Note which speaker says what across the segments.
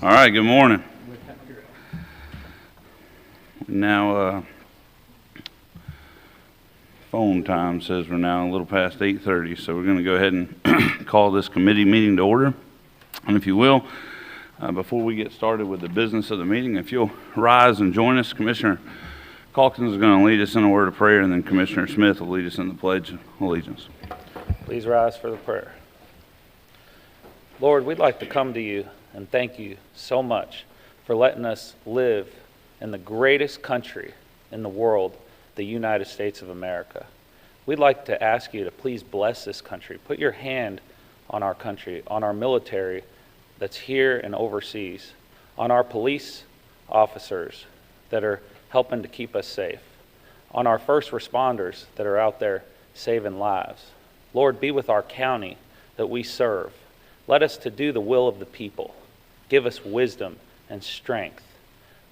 Speaker 1: All right, good morning. Now, phone time says we're now a little past 8:30, so we're going to go ahead and call this committee meeting to order. And if you will, before we get started with the business of the meeting, if you'll rise and join us, Commissioner Calkins is going to lead us in a word of prayer, and then Commissioner Smith will lead us in the Pledge of Allegiance.
Speaker 2: Please rise for the prayer. Lord, we'd like to come to you and thank you so much for letting us live in the greatest country in the world, the United States of America. We'd like to ask you to please bless this country. Put your hand on our country, on our military that's here and overseas, on our police officers that are helping to keep us safe, on our first responders that are out there saving lives. Lord, be with our county that we serve. Let us to do the will of the people. Give us wisdom and strength.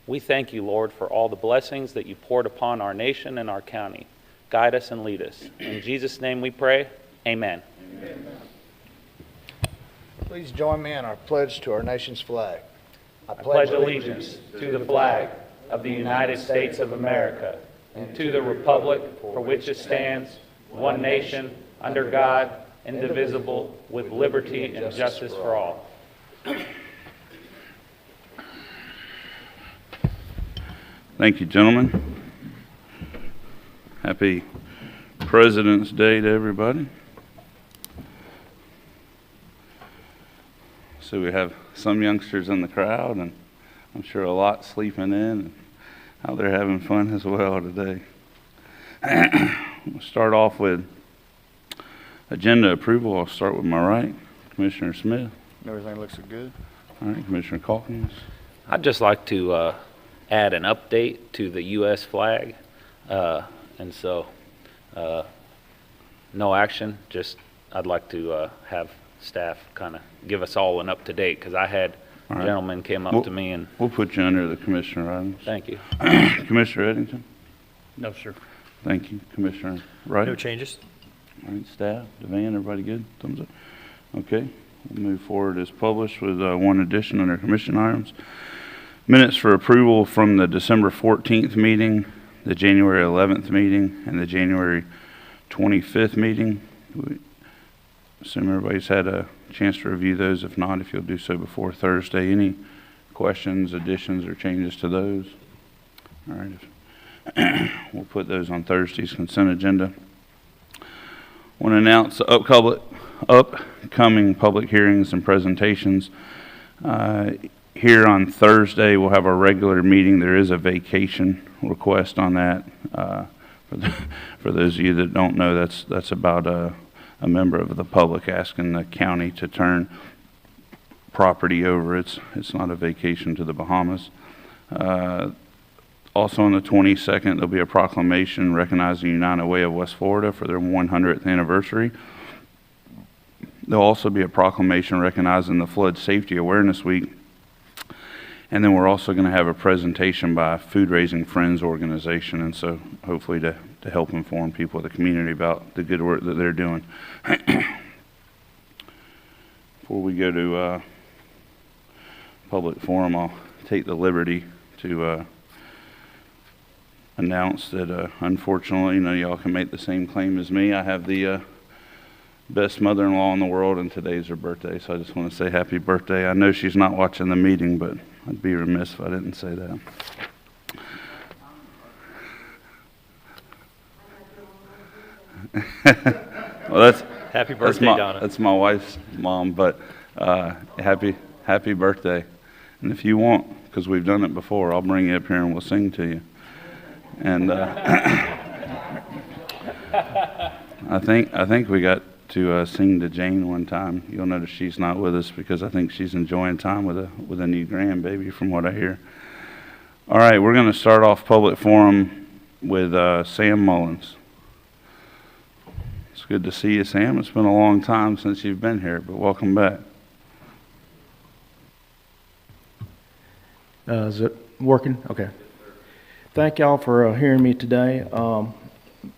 Speaker 2: We thank you, Lord, for all the blessings that you poured upon our nation and our county. Guide us and lead us. In Jesus' name we pray, amen.
Speaker 3: Amen. Please join me in our pledge to our nation's flag.
Speaker 2: I pledge allegiance to the flag of the United States of America and to the republic for which it stands, one nation, under God, indivisible, with liberty and justice for all.
Speaker 1: Thank you, gentlemen. Happy President's Day to everybody. So we have some youngsters in the crowd, and I'm sure a lot sleeping in, and how they're having fun as well today. We'll start off with agenda approval. I'll start with my right, Commissioner Smith.
Speaker 3: Everything looks good.
Speaker 1: All right, Commissioner Calkins.
Speaker 2: I'd just like to add an update to the U.S. flag. And so, no action, just I'd like to have staff kind of give us all an up-to-date, because I had a gentleman came up to me and...
Speaker 1: We'll put you under the Commissioner items.
Speaker 2: Thank you.
Speaker 1: Commissioner Eddington?
Speaker 4: No, sir.
Speaker 1: Thank you. Commissioner Wright?
Speaker 4: No changes.
Speaker 1: All right, staff, Devan, everybody good? Thumbs up. Okay, we'll move forward as published with one addition under commission items. Minutes for approval from the December 14th meeting, the January 11th meeting, and the January 25th meeting. We assume everybody's had a chance to review those. If not, if you'll do so before Thursday. Any questions, additions, or changes to those? All right, we'll put those on Thursday's consent agenda. I want to announce the upcoming public hearings and presentations. Here on Thursday, we'll have our regular meeting. There is a vacation request on that. For those of you that don't know, that's about a member of the public asking the county to turn property over. It's not a vacation to the Bahamas. Also on the 22nd, there'll be a proclamation recognizing United Way of West Florida for their 100th anniversary. There'll also be a proclamation recognizing the Flood Safety Awareness Week. And then we're also going to have a presentation by Food Raising Friends organization, and so hopefully to help inform people of the community about the good work that they're doing. Before we go to public forum, I'll take the liberty to announce that unfortunately, none of y'all can make the same claim as me. I have the best mother-in-law in the world, and today's her birthday, so I just want to say happy birthday. I know she's not watching the meeting, but I'd be remiss if I didn't say that. Well, that's
Speaker 4: Happy birthday, Donna.
Speaker 1: That's my wife's mom, but happy birthday. And if you want, because we've done it before, I'll bring you up here and we'll sing to you. And I think we got to sing to Jane one time. You'll notice she's not with us because I think she's enjoying time with a new grandbaby, from what I hear. All right, we're going to start off public forum with Sam Mullins. It's good to see you, Sam. It's been a long time since you've been here, but welcome back.
Speaker 5: Is it working? Okay. Thank y'all for hearing me today.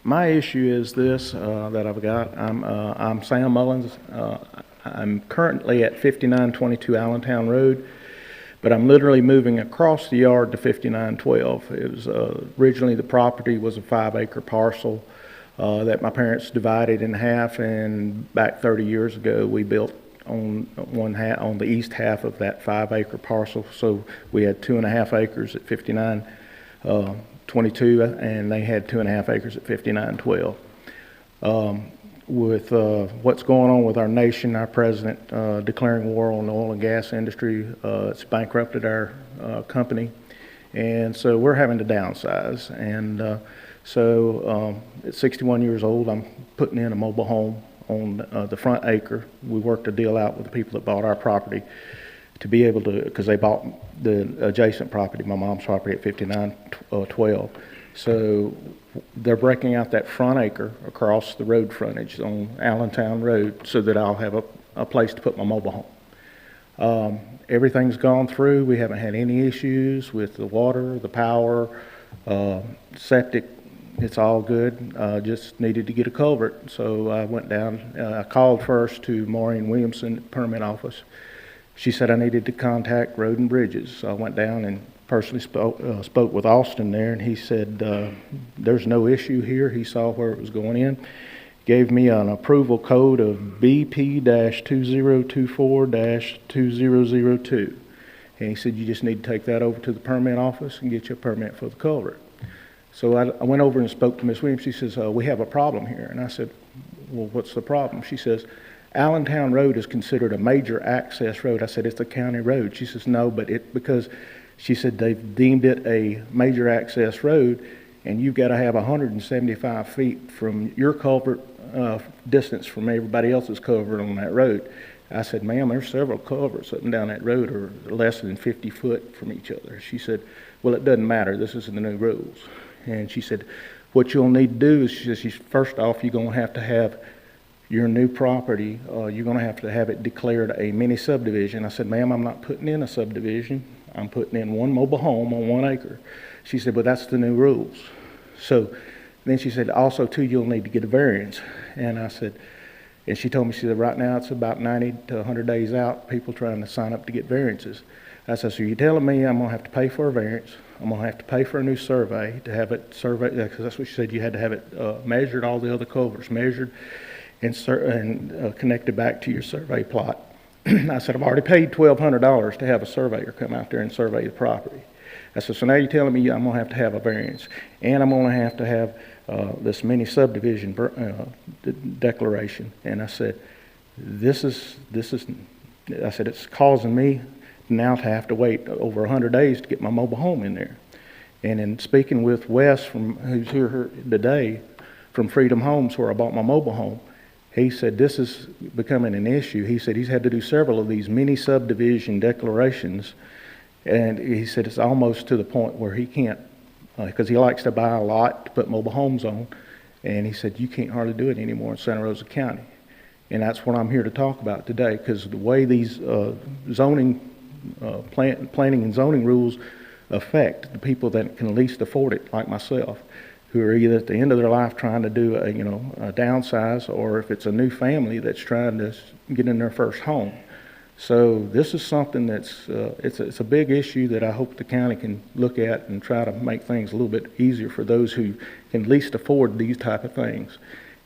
Speaker 5: My issue is this that I've got. I'm Sam Mullins. I'm currently at 5922 Allentown Road. But I'm literally moving across the yard to 5912. It was, originally the property was a 5-acre parcel that my parents divided in half, and back 30 years ago, we built on on the east half of that 5-acre parcel. So we had 2.5 acres at 5922, and they had 2.5 acres at 5912. With what's going on with our nation, our president declaring war on the oil and gas industry, it's bankrupted our company, and so we're having to downsize. And so at 61 years old, I'm putting in a mobile home on the front acre. We worked a deal out with the people that bought our property to be able to, because they bought the adjacent property, my mom's property at 5912. So they're breaking out that front acre across the road frontage on Allentown Road so that I'll have a place to put my mobile home. Everything's gone through. We haven't had any issues with the water, the power, septic. It's all good. Just needed to get a culvert. So I went down, I called first to Maureen Williamson, permit office. She said I needed to contact Road and Bridges. So I went down and personally spoke with Austin there, and he said there's no issue here. He saw where it was going in, gave me an approval code of BP-2024-2002, and he said you just need to take that over to the permit office and get you a permit for the culvert. So I went over and spoke to Ms. Williams. She says we have a problem here, and I said, well, what's the problem? She says Allentown Road is considered a major access road. I said it's a county road. She says no, but because she said they've deemed it a major access road, and you've got to have 175 feet from your culvert distance from everybody else's culvert on that road. I said, ma'am, there's several culverts up and down that road are less than 50 foot from each other. She said, well, it doesn't matter. This is in the new rules. And she said, what you'll need to do is, she says, first off, you're going to have your new property, you're going to have it declared a mini subdivision. I said, ma'am, I'm not putting in a subdivision. I'm putting in one mobile home on 1 acre. She said, well, that's the new rules. So then she said, also, too, you'll need to get a variance. And I said, and she told me, she said, right now it's about 90 to 100 days out, people trying to sign up to get variances. I said, so you're telling me I'm going to have to pay for a variance, I'm going to have to pay for a new survey to have it surveyed, because that's what she said, you had to have it measured, all the other culverts measured and connected back to your survey plot. I said, I've already paid $1,200 to have a surveyor come out there and survey the property. I said, so now you're telling me I'm going to have a variance, and I'm going to have this mini subdivision declaration. And I said, I said, it's causing me now to have to wait over 100 days to get my mobile home in there. And in speaking with Wes, who's here today, from Freedom Homes, where I bought my mobile home, he said this is becoming an issue. He said he's had to do several of these mini subdivision declarations, and he said it's almost to the point where he can't, because he likes to buy a lot to put mobile homes on, and he said you can't hardly do it anymore in Santa Rosa County. And that's what I'm here to talk about today, because the way these planning and zoning rules affect the people that can least afford it, like myself, who are either at the end of their life trying to do a downsize, or if it's a new family that's trying to get in their first home. So this is something that's it's a big issue that I hope the county can look at and try to make things a little bit easier for those who can least afford these type of things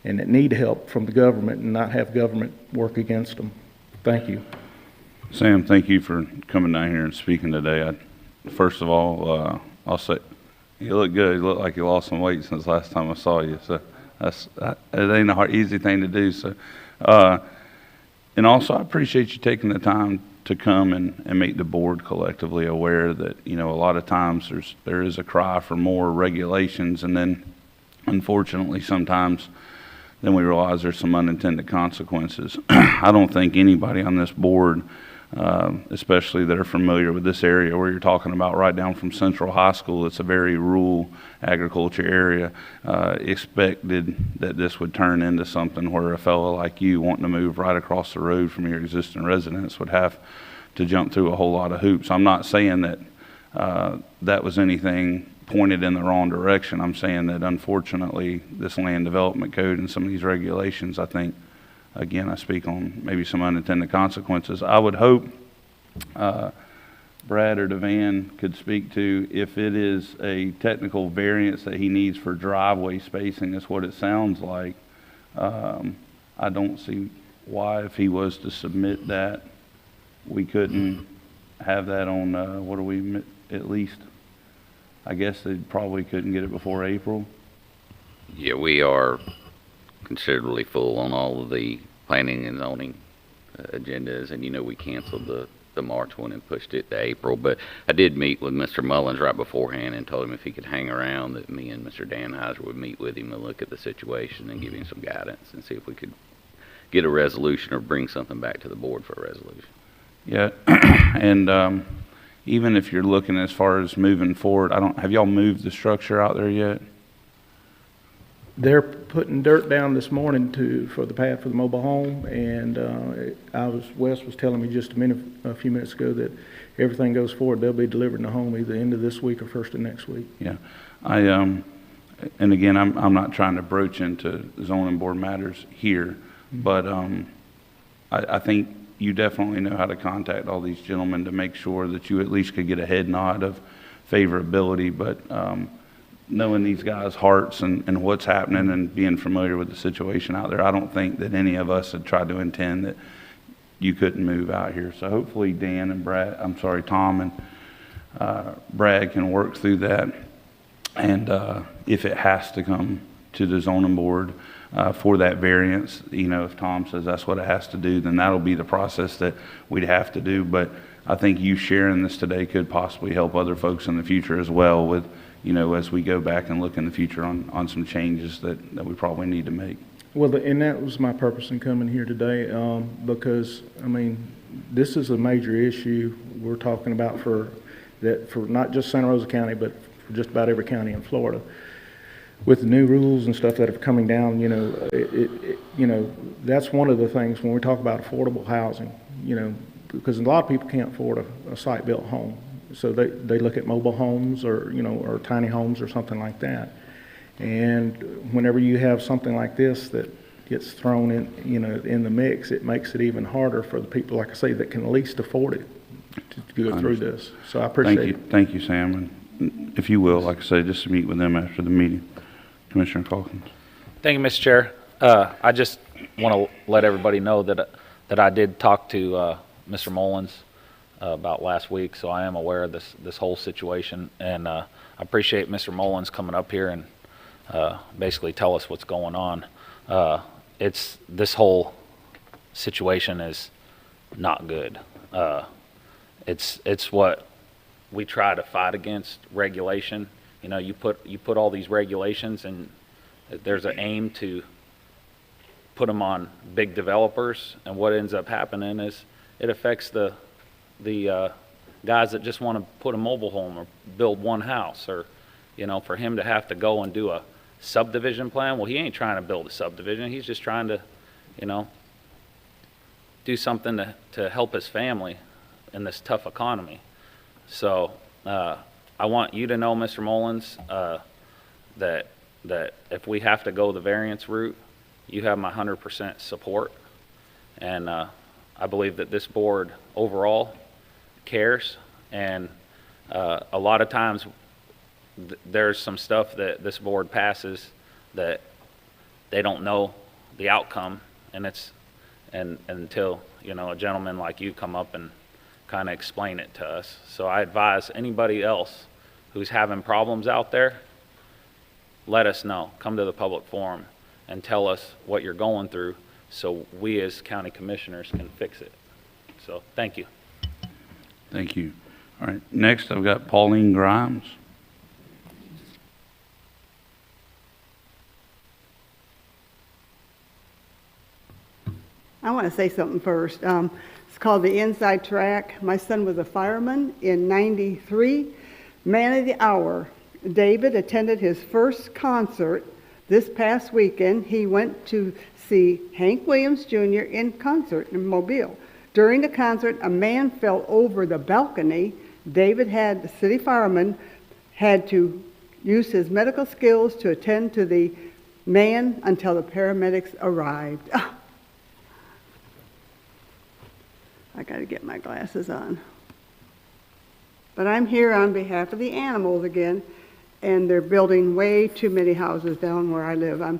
Speaker 5: and that need help from the government and not have government work against them. Thank you.
Speaker 1: Sam, thank you for coming down here and speaking today. First of all, I'll say, you look good. You look like you lost some weight since last time I saw you. So it ain't a easy thing to do. So, and also I appreciate you taking the time to come and make the board collectively aware that, a lot of times there is a cry for more regulations, and then unfortunately sometimes then we realize there's some unintended consequences. I don't think anybody on this board, especially that are familiar with this area where you're talking about right down from Central High School, it's a very rural agriculture area, expected that this would turn into something where a fellow like you wanting to move right across the road from your existing residence would have to jump through a whole lot of hoops. I'm not saying that that was anything pointed in the wrong direction. I'm saying that unfortunately this land development code and some of these regulations, I think, again, I speak on maybe some unintended consequences. I would hope Brad or Devan could speak to, if it is a technical variance that he needs for driveway spacing, that's what it sounds like. I don't see why, if he was to submit that, we couldn't have that on, at least, I guess they probably couldn't get it before April.
Speaker 6: Yeah, we are considerably full on all of the planning and zoning agendas, and we canceled the March one and pushed it to April. But I did meet with Mr. Mullins right beforehand and told him if he could hang around, that me and Mr. Danheiser would meet with him and look at the situation and give him some guidance and see if we could get a resolution or bring something back to the board for a resolution.
Speaker 1: Yeah, and even if you're looking as far as moving forward, have y'all moved the structure out there yet?
Speaker 5: They're putting dirt down this morning for the pad for the mobile home, and Wes was telling me just a few minutes ago that everything goes forward. They'll be delivering the home either end of this week or first of next week.
Speaker 1: Yeah, and again, I'm not trying to broach into zoning board matters here, but I think you definitely know how to contact all these gentlemen to make sure that you at least could get a head nod of favorability, but knowing these guys' hearts and what's happening and being familiar with the situation out there, I don't think that any of us had tried to intend that you couldn't move out here. So hopefully Dan and Tom and Brad can work through that. And if it has to come to the zoning board for that variance, if Tom says that's what it has to do, then that'll be the process that we'd have to do. But I think you sharing this today could possibly help other folks in the future as well with, as we go back and look in the future on some changes that we probably need to make.
Speaker 5: Well, and that was my purpose in coming here today, because, this is a major issue we're talking about for not just Santa Rosa County, but for just about every county in Florida. With the new rules and stuff that are coming down, that's one of the things when we talk about affordable housing, because a lot of people can't afford a site-built home. So they look at mobile homes or tiny homes or something like that. And whenever you have something like this that gets thrown in the mix, it makes it even harder for the people, like I say, that can at least afford it to go through this. So I appreciate it.
Speaker 1: Thank you, Sam. And if you will, like I say, just to meet with them after the meeting. Commissioner Calkins.
Speaker 2: Thank you, Mr. Chair. I just want to let everybody know that I did talk to Mr. Mullins about last week, so I am aware of this whole situation, and I appreciate Mr. Mullins coming up here and basically tell us what's going on. This whole situation is not good. It's what we try to fight against, regulation. You put all these regulations, and there's an aim to put them on big developers, and what ends up happening is it affects the guys that just want to put a mobile home or build one house, or for him to have to go and do a subdivision plan. Well, he ain't trying to build a subdivision. He's just trying to do something to help his family in this tough economy. So I want you to know, Mr. Mullins, that if we have to go the variance route, you have my 100% support. And I believe that this board overall cares. And a lot of times there's some stuff that this board passes that they don't know the outcome, and until a gentleman like you come up and kind of explain it to us. So I advise anybody else who's having problems out there, let us know. Come to the public forum and tell us what you're going through, so we as county commissioners can fix it. So thank you.
Speaker 1: Thank you. All right, next I've got Pauline Grimes.
Speaker 7: I want to say something first. It's called the Inside Track. My son was a fireman in '93. Man of the Hour. David attended his first concert this past weekend. He went to see Hank Williams Jr. in concert in Mobile. During the concert, a man fell over the balcony. The city fireman, had to use his medical skills to attend to the man until the paramedics arrived. I got to get my glasses on. But I'm here on behalf of the animals again, and they're building way too many houses down where I live.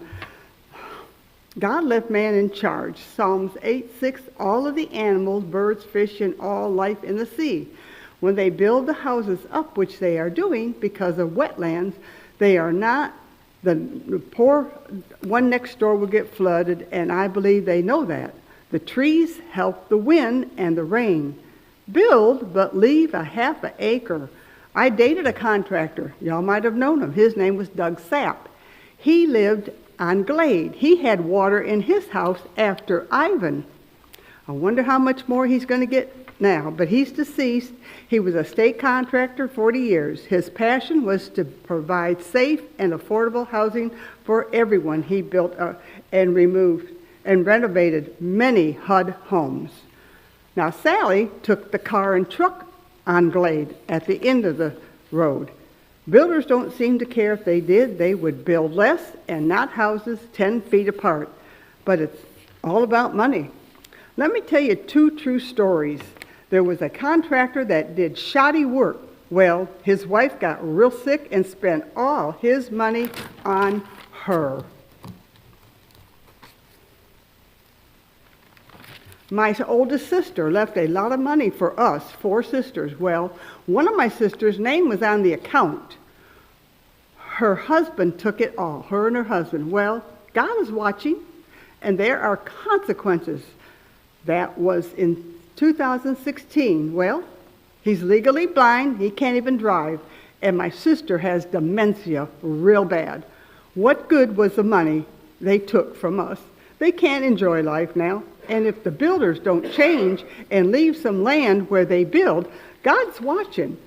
Speaker 7: God left man in charge. Psalms 8:6, all of the animals, birds, fish, and all life in the sea. When they build the houses up, which they are doing because of wetlands, they are not, the poor one next door will get flooded, and I believe they know that. The trees help the wind and the rain. Build, but leave a half an acre. I dated a contractor. Y'all might have known him. His name was Doug Sapp. He lived on Glade. He had water in his house after Ivan. I wonder how much more he's going to get now, but he's deceased. He was a state contractor 40 years. His passion was to provide safe and affordable housing for everyone. He built and removed and renovated many HUD homes. Now, Sally took the car and truck on Glade at the end of the road. Builders don't seem to care. If they did, they would build less and not houses 10 feet apart. But it's all about money. Let me tell you 2 true stories. There was a contractor that did shoddy work. Well, his wife got real sick and spent all his money on her. My oldest sister left a lot of money for us, 4 sisters. Well, one of my sisters' name was on the account. Her husband took it all, her and her husband. Well, God is watching, and there are consequences. That was in 2016. Well, he's legally blind, he can't even drive, and my sister has dementia real bad. What good was the money they took from us? They can't enjoy life now. And if the builders don't change and leave some land where they build, God's watching.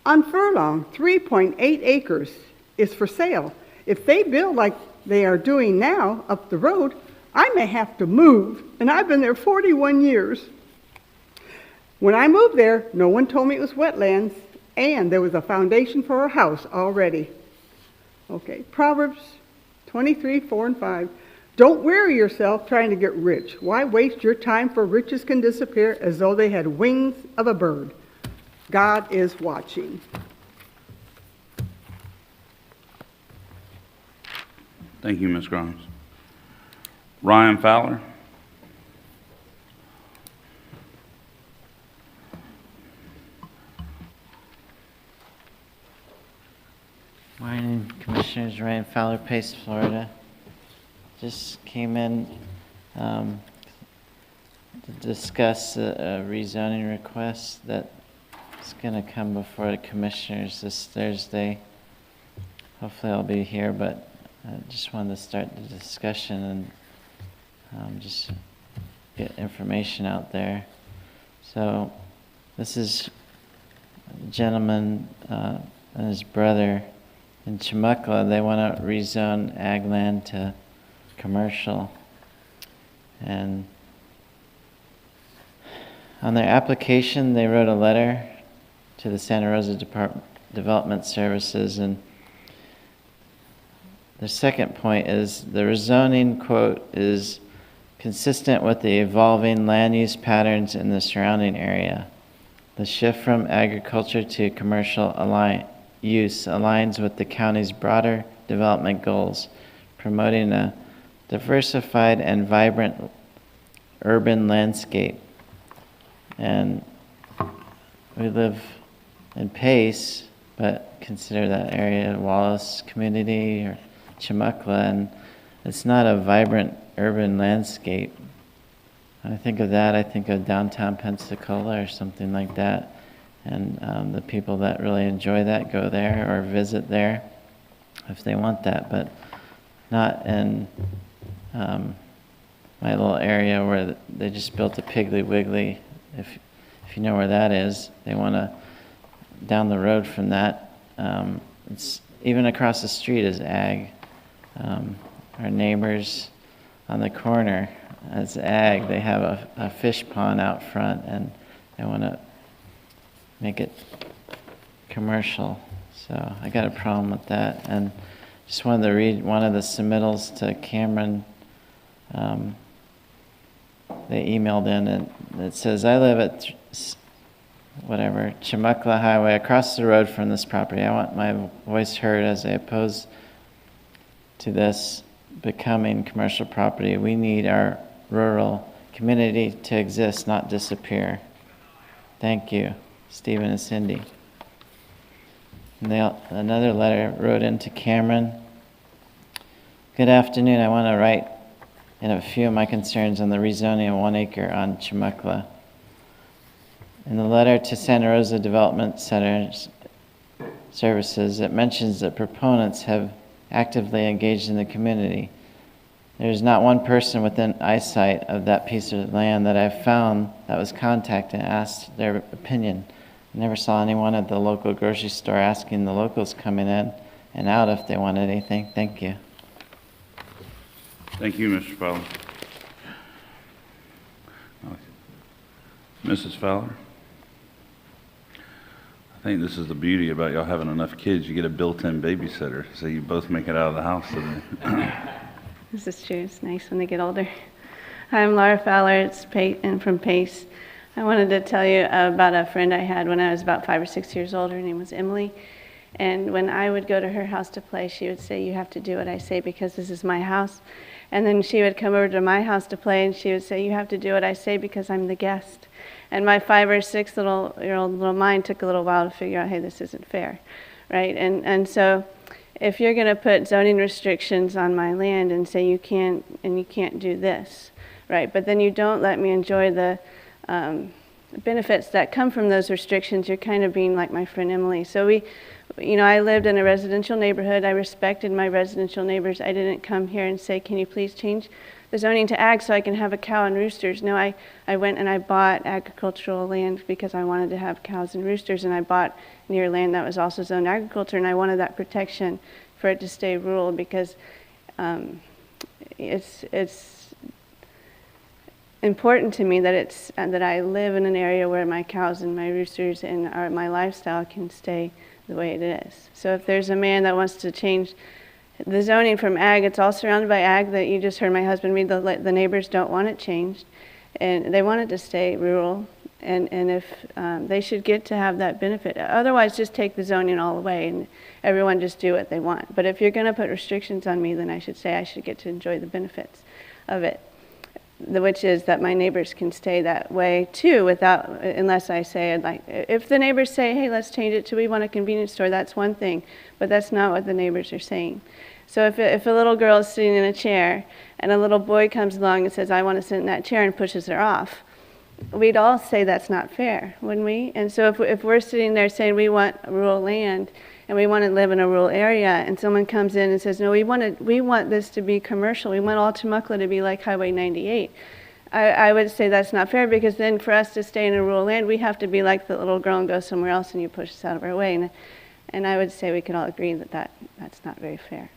Speaker 7: On Furlong, 3.8 acres is for sale. If they build like they are doing now up the road, I may have to move, and I've been there 41 years. When I moved there, no one told me it was wetlands, and there was a foundation for a house already. Okay, Proverbs 23, 4 and 5. Don't weary yourself trying to get rich. Why waste your time, for riches can disappear as though they had wings of a bird. God is watching.
Speaker 1: Thank you, Ms. Grimes. Ryan Fowler.
Speaker 8: Morning, Commissioners. Ryan Fowler, Pace, Florida. Just came in to discuss a rezoning request that is going to come before the Commissioners this Thursday. Hopefully I'll be here, but I just wanted to start the discussion and just get information out there. So this is a gentleman and his brother in Chumuckla. They want to rezone ag land to commercial, and on their application they wrote a letter to the Santa Rosa Development Services, and the second point is the rezoning, quote, is consistent with the evolving land use patterns in the surrounding area. The shift from agriculture to commercial use aligns with the county's broader development goals, promoting a diversified and vibrant urban landscape. And we live in Pace, but consider that area Wallace community or Chumuckla, and it's not a vibrant urban landscape. When I think of that, I think of downtown Pensacola or something like that. And the people that really enjoy that go there or visit there if they want that, but not in my little area where they just built a Piggly Wiggly. If you know where that is, they want to, down the road from that, it's even across the street is ag. Our neighbors on the corner, it's ag. They have a fish pond out front, and they want to make it commercial. So I got a problem with that, and just wanted to read one of the submittals to Cameron. They emailed in, and it says, I live at whatever, Chumuckla Highway, across the road from this property. I want my voice heard as I oppose to this becoming commercial property. We need our rural community to exist, not disappear. Thank you, Stephen and Cindy. And another letter wrote into Cameron. Good afternoon. I want to write in a few of my concerns on the rezoning of 1 acre on Chumuckla. In the letter to Santa Rosa Development Center's services, it mentions that proponents have actively engaged in the community. There is not one person within eyesight of that piece of land that I've found that was contacted and asked their opinion. I never saw anyone at the local grocery store asking the locals coming in and out if they wanted anything. Thank you.
Speaker 1: Thank you, Mr. Fowler. Mrs. Fowler? I think this is the beauty about y'all having enough kids. You get a built-in babysitter, so you both make it out of the house today.
Speaker 9: This is true. It's nice when they get older. Hi, I'm Laura Fowler. I'm from Pace. I wanted to tell you about a friend I had when I was about 5 or 6 years old. Her name was Emily. And when I would go to her house to play, she would say, "You have to do what I say because this is my house." And then she would come over to my house to play, and she would say, "You have to do what I say because I'm the guest." And my 5 or 6 year old little mind took a little while to figure out, hey, this isn't fair, right? And so if you're going to put zoning restrictions on my land and say you can't do this, right? But then you don't let me enjoy the benefits that come from those restrictions, you're kind of being like my friend Emily. So I lived in a residential neighborhood. I respected my residential neighbors. I didn't come here and say, "Can you please change the zoning to ag so I can have a cow and roosters?" No, I went and I bought agricultural land because I wanted to have cows and roosters, and I bought near land that was also zoned agriculture, and I wanted that protection for it to stay rural because it's important to me that that I live in an area where my cows and my roosters and my lifestyle can stay the way it is. So if there's a man that wants to change the zoning from ag, it's all surrounded by ag that you just heard my husband read. The neighbors don't want it changed, and they want it to stay rural. And if they should get to have that benefit. Otherwise, just take the zoning all away and everyone just do what they want. But if you're going to put restrictions on me, then I should say I should get to enjoy the benefits of it, which is that my neighbors can stay that way too, unless I say, if the neighbors say, "Hey, let's change it to we want a convenience store," that's one thing, but that's not what the neighbors are saying. So if a little girl is sitting in a chair and a little boy comes along and says, "I want to sit in that chair," and pushes her off, we'd all say that's not fair, wouldn't we? And so if we're sitting there saying we want rural land and we want to live in a rural area, and someone comes in and says, "No, we want this to be commercial. We want all Chumuckla to be like Highway 98." I would say that's not fair, because then for us to stay in a rural land, we have to be like the little girl and go somewhere else, and you push us out of our way. And I would say we could all agree that that's not very fair.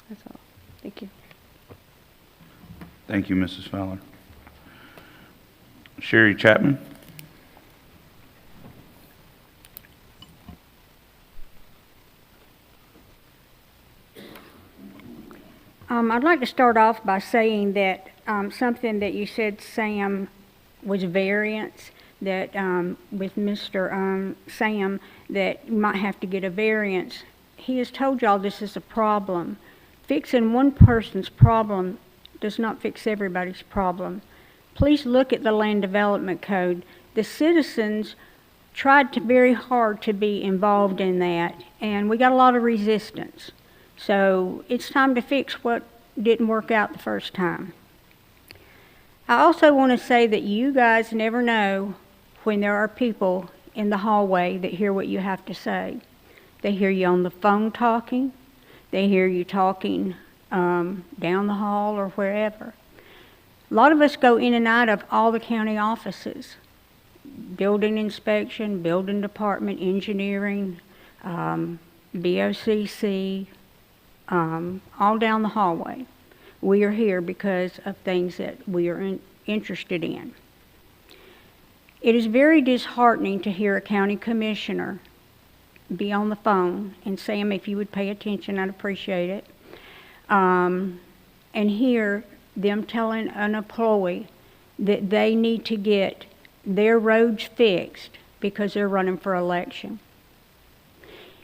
Speaker 9: That's all. Thank you.
Speaker 1: Thank you, Mrs. Fowler. Sherry Chapman?
Speaker 10: I'd like to start off by saying that something that you said, Sam, was variance, that with Mr. Sam, that you might have to get a variance. He has told y'all this is a problem. Fixing one person's problem does not fix everybody's problem. Please look at the Land Development Code. The citizens tried very hard to be involved in that, and we got a lot of resistance. So it's time to fix what didn't work out the first time. I also want to say that you guys never know when there are people in the hallway that hear what you have to say. They hear you on the phone talking. They hear you talking down the hall or wherever. A lot of us go in and out of all the county offices. Building inspection, building department, engineering, BOCC, all down the hallway. We are here because of things that we are interested in. It is very disheartening to hear a county commissioner be on the phone, and Sam, if you would pay attention, I'd appreciate it, and hear them telling an employee that they need to get their roads fixed because they're running for election.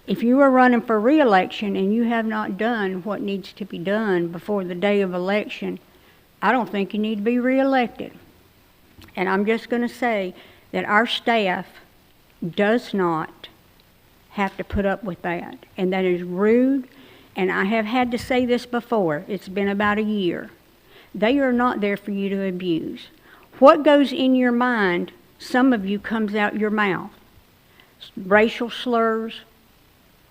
Speaker 10: If you are running for re-election and you have not done what needs to be done before the day of election, I don't think you need to be re-elected. And I'm just going to say that our staff does not have to put up with that. And that is rude. And I have had to say this before. It's been about a year. They are not there for you to abuse. What goes in your mind, some of you comes out your mouth. Racial slurs,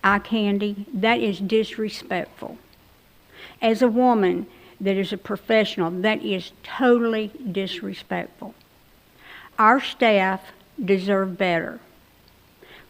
Speaker 10: eye candy, that is disrespectful. As a woman that is a professional, that is totally disrespectful. Our staff deserve better.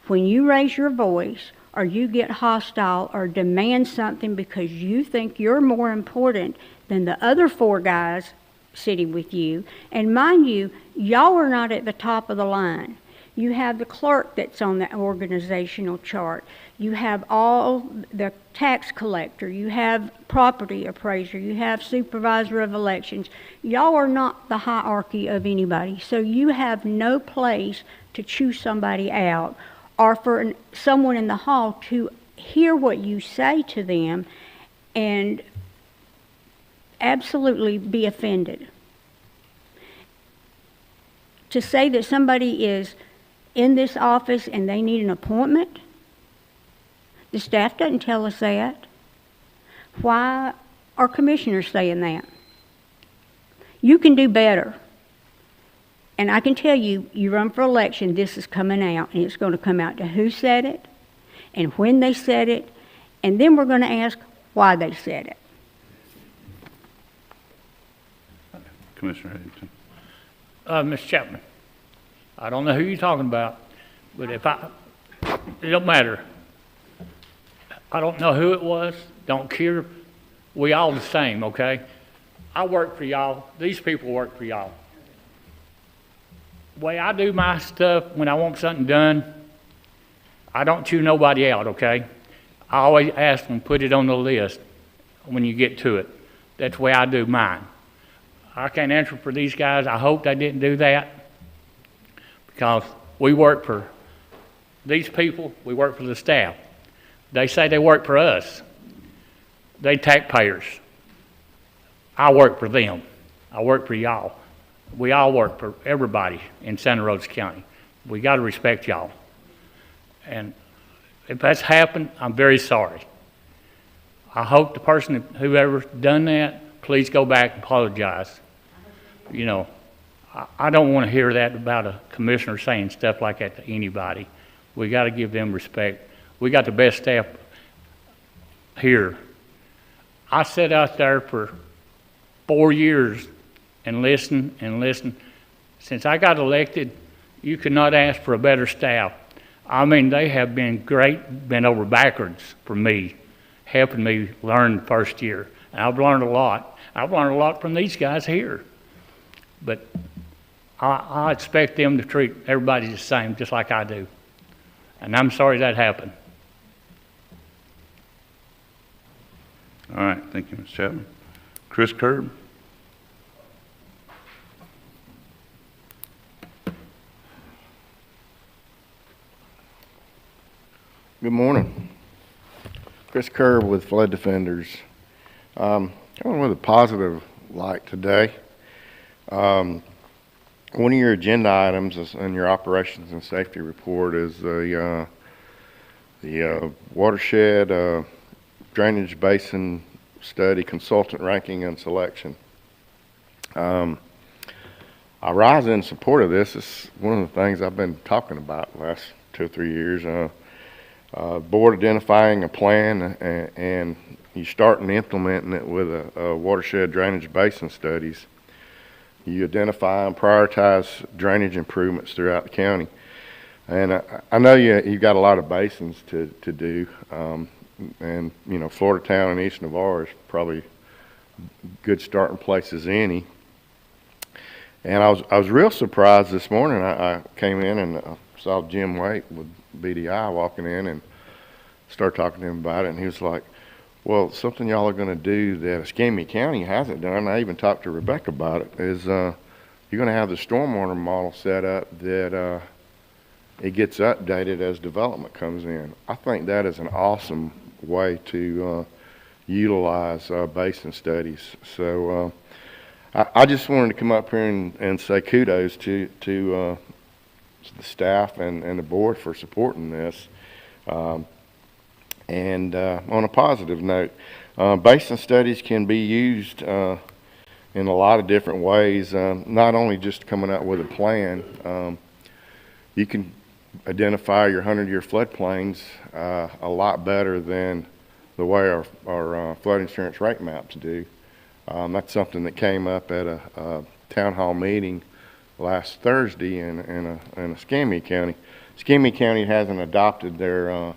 Speaker 10: When you raise your voice or you get hostile or demand something because you think you're more important than the other 4 guys sitting with you, and mind you, y'all are not at the top of the line. You have the clerk that's on the organizational chart. You have all the tax collector. You have property appraiser. You have supervisor of elections. Y'all are not the hierarchy of anybody. So you have no place to choose somebody out or for someone in the hall to hear what you say to them and absolutely be offended. To say that somebody is in this office and they need an appointment, the staff doesn't tell us that. Why are commissioners saying that? You can do better. And I can tell you, you run for election, this is coming out, and it's going to come out to who said it and when they said it, and then we're going to ask why they said it.
Speaker 1: Commissioner Haddington.
Speaker 4: Mr. Chapman, I don't know who you're talking about, but it don't matter. I don't know who it was, don't care. We all the same, okay? I work for y'all. These people work for y'all. The way I do my stuff when I want something done, I don't chew nobody out, okay? I always ask them, put it on the list when you get to it. That's the way I do mine. I can't answer for these guys. I hope they didn't do that because we work for these people. We work for the staff. They say they work for us. They taxpayers. I work for them. I work for y'all. We all work for everybody in Santa Rosa County. We got to respect y'all. And if that's happened, I'm very sorry. I hope the person, whoever's done that, please go back and apologize. You know, I don't want to hear that about a commissioner saying stuff like that to anybody. We got to give them respect. We got the best staff here. I sat out there for 4 years and listened and listened. Since I got elected, you could not ask for a better staff. I mean, they have been great, bent over backwards for me, helping me learn the first year. And I've learned a lot. I've learned a lot from these guys here. But I expect them to treat everybody the same, just like I do. And I'm sorry that happened.
Speaker 1: All right, thank you, Mr. Chapman. Chris Kerb.
Speaker 3: Good morning. Chris Kerb with Flood Defenders. Coming with a positive light today. One of your agenda items in your operations and safety report is the watershed drainage basin study consultant ranking and selection. I rise in support of this. It's one of the things I've been talking about the last 2 or 3 years. Board identifying a plan and you starting implementing it with a watershed drainage basin studies. You identify and prioritize drainage improvements throughout the county. And I know you've got a lot of basins to do. And, you know, Florida Town and East Navarre is probably good starting place as any. And I was real surprised this morning. I came in and saw Jim Waite with BDI walking in and started talking to him about it. And he was like, well, something y'all are going to do that Escambia County hasn't done, I even talked to Rebecca about it, is you're going to have the stormwater model set up that it gets updated as development comes in. I think that is an awesome way to utilize basin studies. So I just wanted to come up here and say kudos to the staff and the board for supporting this. And on a positive note, basin studies can be used in a lot of different ways, not only just coming out with a plan. You can identify your 100-year floodplains a lot better than the way our flood insurance rate maps do. That's something that came up at a town hall meeting last Thursday in Escambia County. Escambia County hasn't adopted their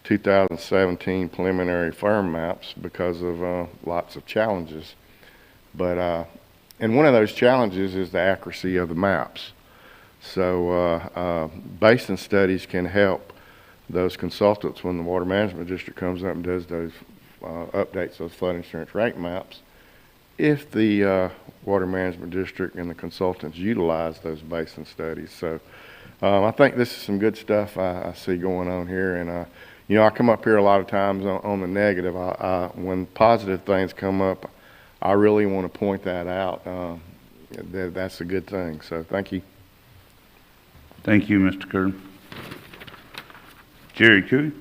Speaker 3: 2017 preliminary firm maps because of lots of challenges. But and one of those challenges is the accuracy of the maps. So basin studies can help those consultants when the Water Management District comes up and does those updates those flood insurance rate maps. If the Water Management District and the consultants utilize those basin studies. So I think this is some good stuff I see going on here. And you know, I come up here a lot of times on the negative. When positive things come up, I really want to point that out. That's a good thing. So thank you.
Speaker 1: Thank you, Mr. Curtin. Jerry Cooey.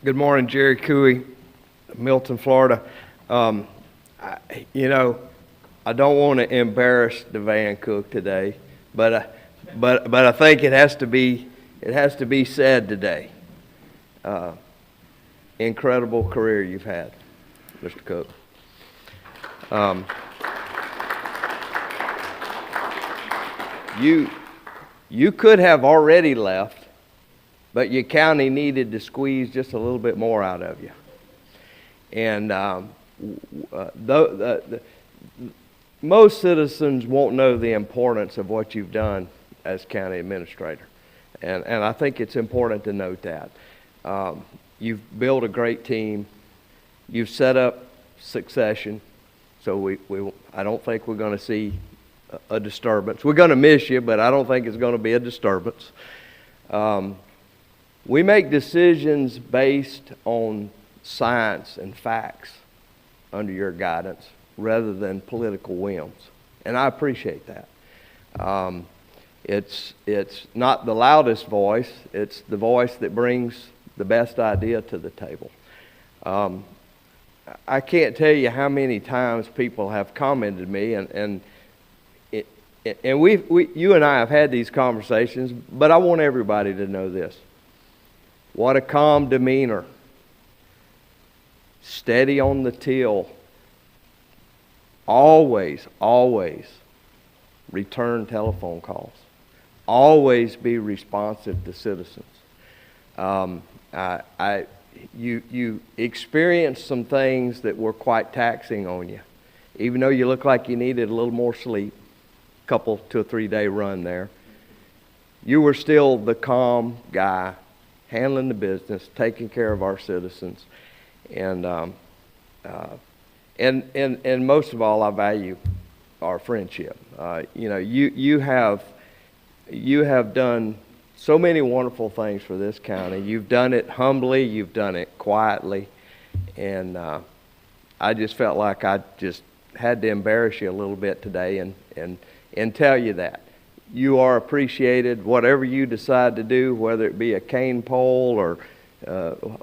Speaker 11: Good morning, Jerry Cooey, Milton, Florida. You know, I don't want to embarrass the Van Cook today, but I think it has to be said today. Incredible career you've had, Mr. Cook. You could have already left, but your county needed to squeeze just a little bit more out of you. And most citizens won't know the importance of what you've done as county administrator. And I think it's important to note that. You've built a great team. You've set up succession. So I don't think we're going to see a disturbance. We're going to miss you, but I don't think it's going to be a disturbance. We make decisions based on science and facts under your guidance rather than political whims. And I appreciate that. It's not the loudest voice. It's the voice that brings the best idea to the table. I can't tell you how many times people have commented to me, and you and I have had these conversations, but I want everybody to know this. What a calm demeanor. Steady on the till. Always return telephone calls. Always be responsive to citizens. You experienced some things that were quite taxing on you. Even though you look like you needed a little more sleep, couple 2 or 3 day run there, you were still the calm guy, handling the business, taking care of our citizens, and most of all, I value our friendship. You know, you have done so many wonderful things for this county. You've done it humbly, you've done it quietly, and I just felt like I just had to embarrass you a little bit today and tell you that. You are appreciated. Whatever you decide to do, whether it be a cane pole or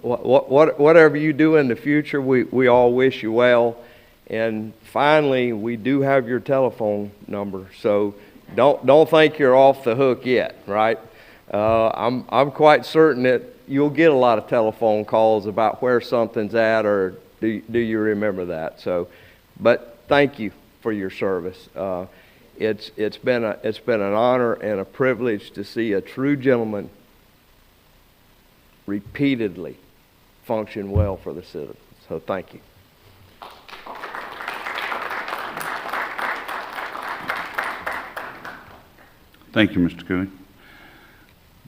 Speaker 11: whatever you do in the future, we all wish you well. And finally, we do have your telephone number, so don't think you're off the hook yet, right? I'm quite certain that you'll get a lot of telephone calls about where something's at, or do you remember that? So, but thank you for your service. It's been an honor and a privilege to see a true gentleman repeatedly function well for the citizens. So thank you.
Speaker 1: Thank you, Mr. Cooey.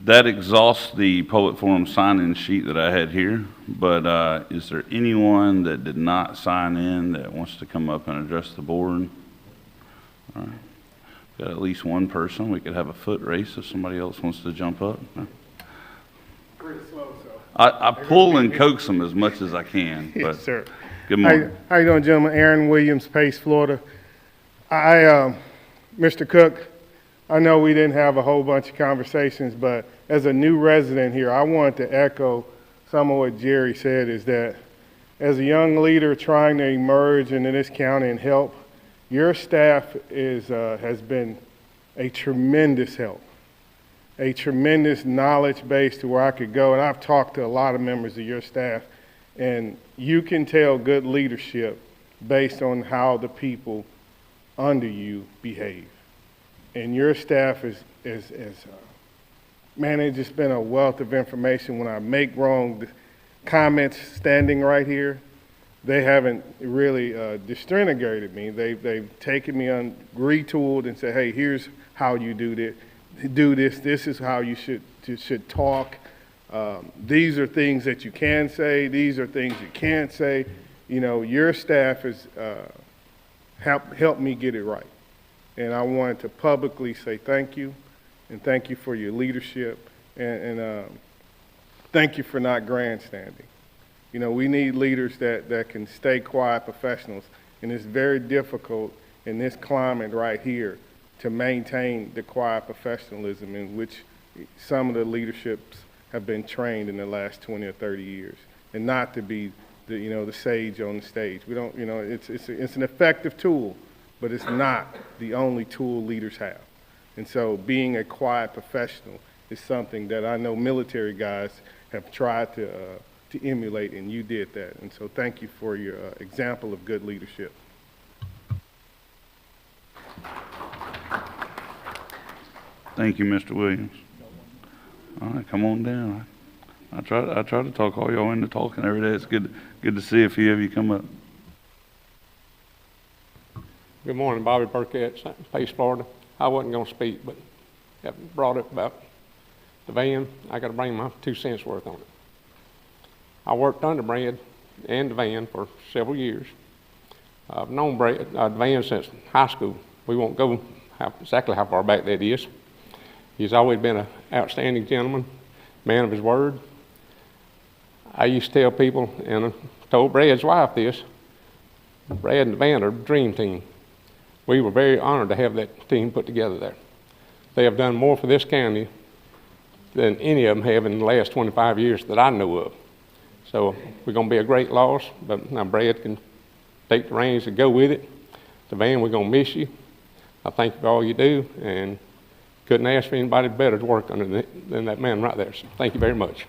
Speaker 1: That exhausts the public forum sign-in sheet that I had here, but is there anyone that did not sign in that wants to come up and address the board? All right. Got at least one person. We could have a foot race if somebody else wants to jump up.
Speaker 12: Pretty slow, so.
Speaker 1: I pull and coax them as much as I can.
Speaker 12: Yes,
Speaker 1: But
Speaker 12: sir.
Speaker 1: good morning.
Speaker 12: How you doing, gentlemen? Aaron Williams, Pace, Florida. Mr. Cook, I know we didn't have a whole bunch of conversations, but as a new resident here, I wanted to echo some of what Jerry said, is that as a young leader trying to emerge into this county and help, your staff has been a tremendous help, a tremendous knowledge base to where I could go. And I've talked to a lot of members of your staff, and you can tell good leadership based on how the people under you behave. And your staff man, it's just been a wealth of information. When I make wrong comments standing right here, they haven't really disintegrated me. They've taken me on, retooled, and said, hey, here's how you do this. This is how you should talk. These are things that you can say. These are things you can't say. You know, your staff has helped me get it right. And I wanted to publicly say thank you, and thank you for your leadership, and thank you for not grandstanding. You know, we need leaders that can stay quiet professionals, and it's very difficult in this climate right here to maintain the quiet professionalism in which some of the leaderships have been trained in the last 20 or 30 years, and not to be the sage on the stage. We don't, it's an effective tool, but it's not the only tool leaders have. And so being a quiet professional is something that I know military guys have tried to emulate, and you did that. And so thank you for your example of good leadership.
Speaker 1: Thank you, Mr. Williams. All right, come on down. I try to talk all y'all into talking every day. It's good to see a few of you come up.
Speaker 13: Good morning, Bobby Burkett, Pace, Florida. I wasn't going to speak, but have brought up about the van. I got to bring my 2 cents worth on it. I worked under Brad and the van for several years. I've known Brad, the van since high school. We won't go exactly how far back that is. He's always been an outstanding gentleman, man of his word. I used to tell people, and I told Brad's wife this, Brad and the van are a dream team. We were very honored to have that team put together there. They have done more for this county than any of them have in the last 25 years that I know of. So we're going to be a great loss, but now Brad can take the reins and go with it. The van, we're going to miss you. I thank you for all you do, and couldn't ask for anybody better to work under than that man right there. So thank you very much.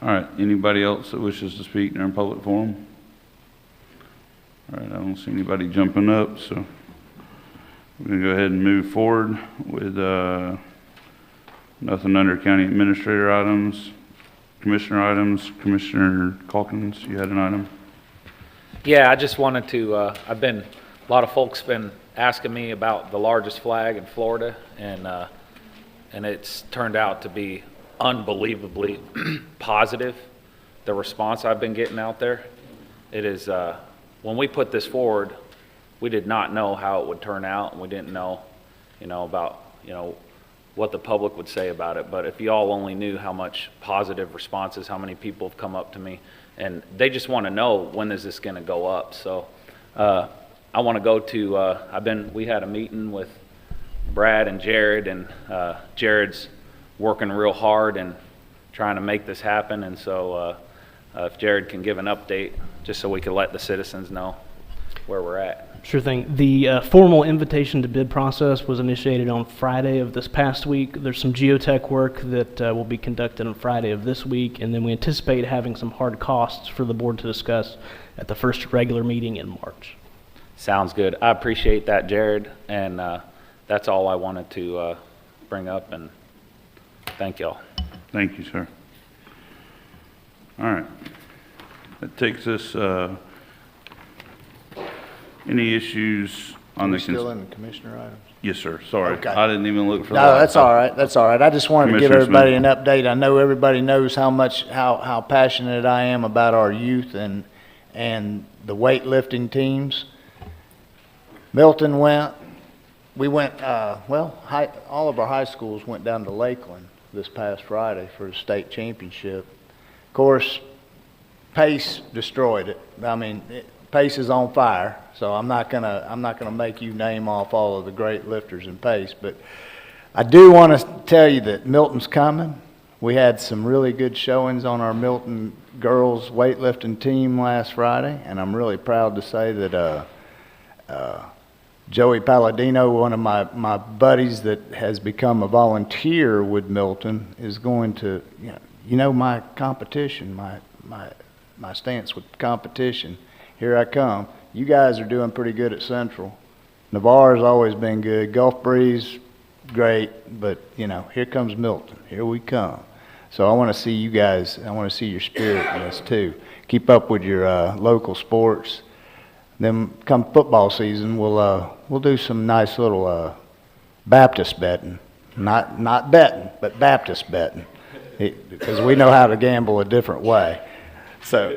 Speaker 1: All right, anybody else that wishes to speak during public forum? All right, I don't see anybody jumping up, so we're going to go ahead and move forward with nothing under county administrator items, commissioner items. Commissioner Calkins, you had an item?
Speaker 2: Yeah, I just wanted to, a lot of folks been asking me about the largest flag in Florida, and it's turned out to be unbelievably positive, the response I've been getting out there. It is, when we put this forward, we did not know how it would turn out, and we didn't know, about, what the public would say about it. But if you all only knew how much positive responses, how many people have come up to me, and they just want to know, when is this going to go up? So I want to go to, we had a meeting with Brad and Jared, and Jared's working real hard and trying to make this happen. And so if Jared can give an update, just so we can let the citizens know where we're at.
Speaker 14: Sure thing. The formal invitation to bid process was initiated on Friday of this past week. There's some geotech work that will be conducted on Friday of this week, and then we anticipate having some hard costs for the board to discuss at the first regular meeting in March.
Speaker 2: Sounds good. I appreciate that, Jared, and that's all I wanted to bring up, and thank y'all.
Speaker 1: Thank you, sir. All right. That takes us Any issues on the?
Speaker 15: Still in the commissioner items?
Speaker 1: Yes, sir. Sorry.
Speaker 15: Okay.
Speaker 1: I didn't even look for
Speaker 15: No,
Speaker 1: that.
Speaker 15: that's all right, that's all right. I just wanted to give
Speaker 1: Commissioner
Speaker 15: everybody an update. I know everybody knows how passionate I am about our youth and the weightlifting teams. Milton we went, all of our high schools went down to Lakeland this past Friday for the state championship. Of course, Pace destroyed it. I mean, Pace is on fire, so I'm not gonna make you name off all of the great lifters in Pace, but I do want to tell you that Milton's coming. We had some really good showings on our Milton girls weightlifting team last Friday, and I'm really proud to say that Joey Palladino, one of my buddies that has become a volunteer with Milton, is going to, my competition, my stance with competition. Here I come. You guys are doing pretty good at Central. Navarre's always been good. Gulf Breeze, great, but here comes Milton. Here we come. So I want to see you guys. I want to see your spirit in this too. Keep up with your local sports. Then come football season, we'll do some nice little Baptist betting. Not betting, but Baptist betting, because we know how to gamble a different way. So,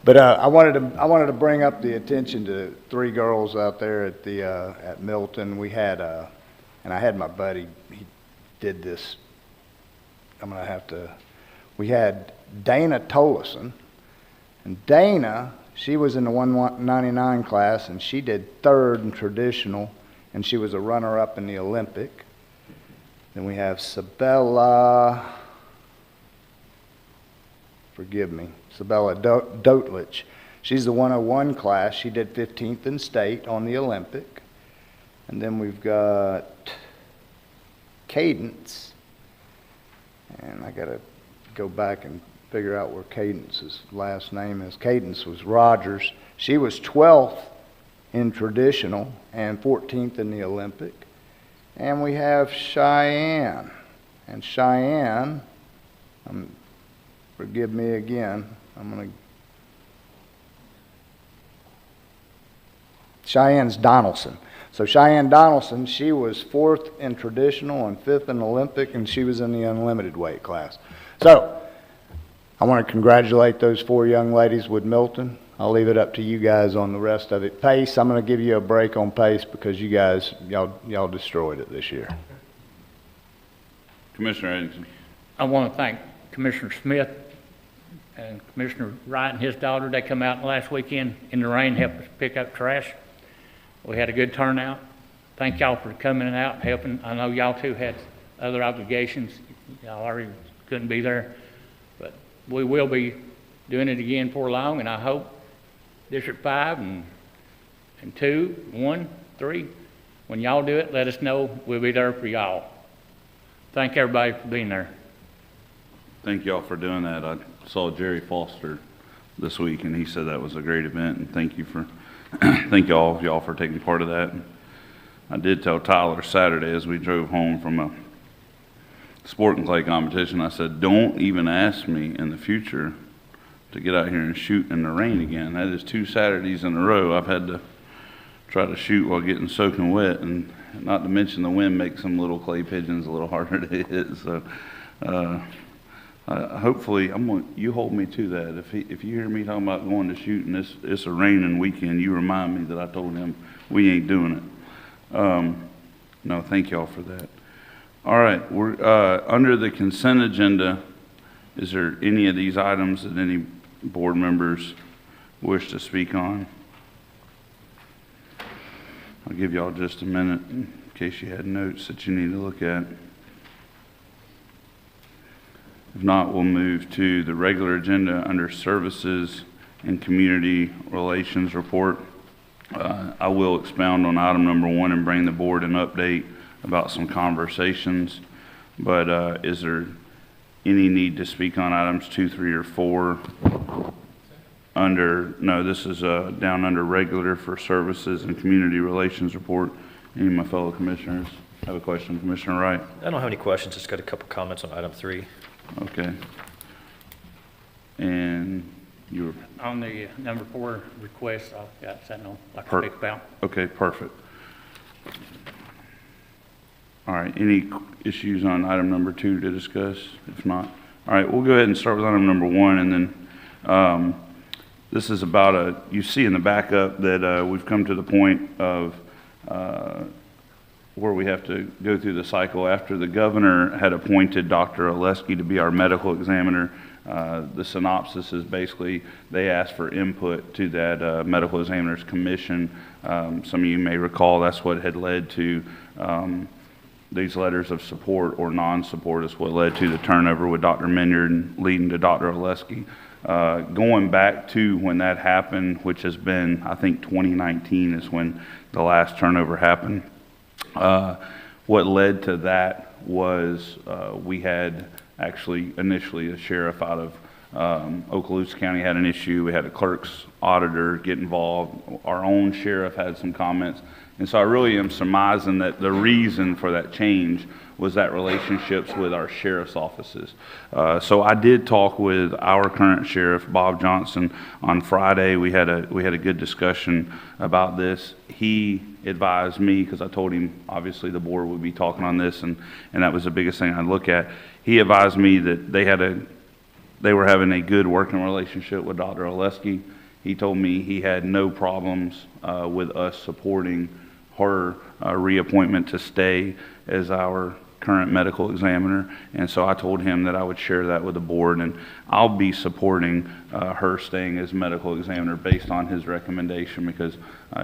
Speaker 15: but I wanted to bring up the attention to 3 girls out there at Milton. We had and I had my buddy. He did this. We had Dana Tolleson, and Dana. She was in the 199 class, and she did 3rd in traditional, and she was a runner-up in the Olympic. Then we have Sabella Dotlich. She's the 101 class. She did 15th in state on the Olympic. And then we've got Cadence, and I got to go back and figure out where Cadence's last name is. Cadence was Rogers. She was 12th in traditional and 14th in the Olympic. And we have Cheyenne. And Cheyenne, forgive me again, Cheyenne's Donaldson. So Cheyenne Donaldson, she was 4th in traditional and 5th in Olympic, and she was in the unlimited weight class. So I want to congratulate those 4 young ladies with Milton. I'll leave it up to you guys on the rest of it. Pace, I'm going to give you a break on Pace because you guys, y'all destroyed it this year.
Speaker 1: Commissioner Edington.
Speaker 4: I want to thank Commissioner Smith and Commissioner Wright and his daughter. They come out last weekend in the rain, helped us pick up trash. We had a good turnout. Thank y'all for coming out and helping. I know y'all too had other obligations. Y'all already couldn't be there. But we will be doing it again before long, and I hope District 5 and 2, 1, 3, when y'all do it, let us know. We'll be there for y'all. Thank everybody for being there.
Speaker 1: Thank y'all for doing that. I saw Jerry Foster this week, and he said that was a great event, and thank you for thank y'all for taking part of that. I did tell Tyler Saturday as we drove home from a sport and clay competition, I said, don't even ask me in the future to get out here and shoot in the rain again. That is 2 Saturdays in a row I've had to try to shoot while getting soaking wet, and not to mention the wind makes some little clay pigeons a little harder to hit. So hopefully, you hold me to that. If you hear me talking about going to shoot and it's a raining weekend, you remind me that I told him we ain't doing it. No, thank y'all for that. All right, we're under the consent agenda. Is there any of these items that any board members wish to speak on? I'll give y'all just a minute in case you had notes that you need to look at. If not, we'll move to the regular agenda under Services and Community Relations Report. I will expound on item number 1 and bring the board an update about some conversations, but is there any need to speak on items 2, 3, or 4? No, this is down under regular for Services and Community Relations Report. Any of my fellow commissioners have a question? Commissioner Wright?
Speaker 16: I don't have any questions, just got a couple comments on item 3.
Speaker 1: Okay. And You were,
Speaker 4: On the number 4 request, I've got something I'd like to
Speaker 1: Per-
Speaker 4: speak about.
Speaker 1: okay, perfect. All right, any issues on item number 2 to discuss? If not, all right, we'll go ahead and start with item number 1, and then this is about you see in the backup that we've come to the point of where we have to go through the cycle. After the governor had appointed Dr. Oleski to be our medical examiner, the synopsis is basically they asked for input to that medical examiner's commission. Some of you may recall that's what had led to these letters of support or non-support is what led to the turnover with Dr. Minyard and leading to Dr. Oleski. Going back to when that happened, which has been, I think 2019 is when the last turnover happened. What led to that was we had actually initially a sheriff out of Okaloosa County had an issue. We had a clerk's auditor get involved. Our own sheriff had some comments. And so I really am surmising that the reason for that change was that relationships with our sheriff's offices. So I did talk with our current sheriff, Bob Johnson, on Friday. We had a good discussion about this. He advised me, because I told him obviously the board would be talking on this, and that was the biggest thing I'd look at. He advised me that they were having a good working relationship with Dr. Oleski. He told me he had no problems with us supporting her reappointment to stay as our current medical examiner, and so I told him that I would share that with the board, and I'll be supporting her staying as medical examiner based on his recommendation, because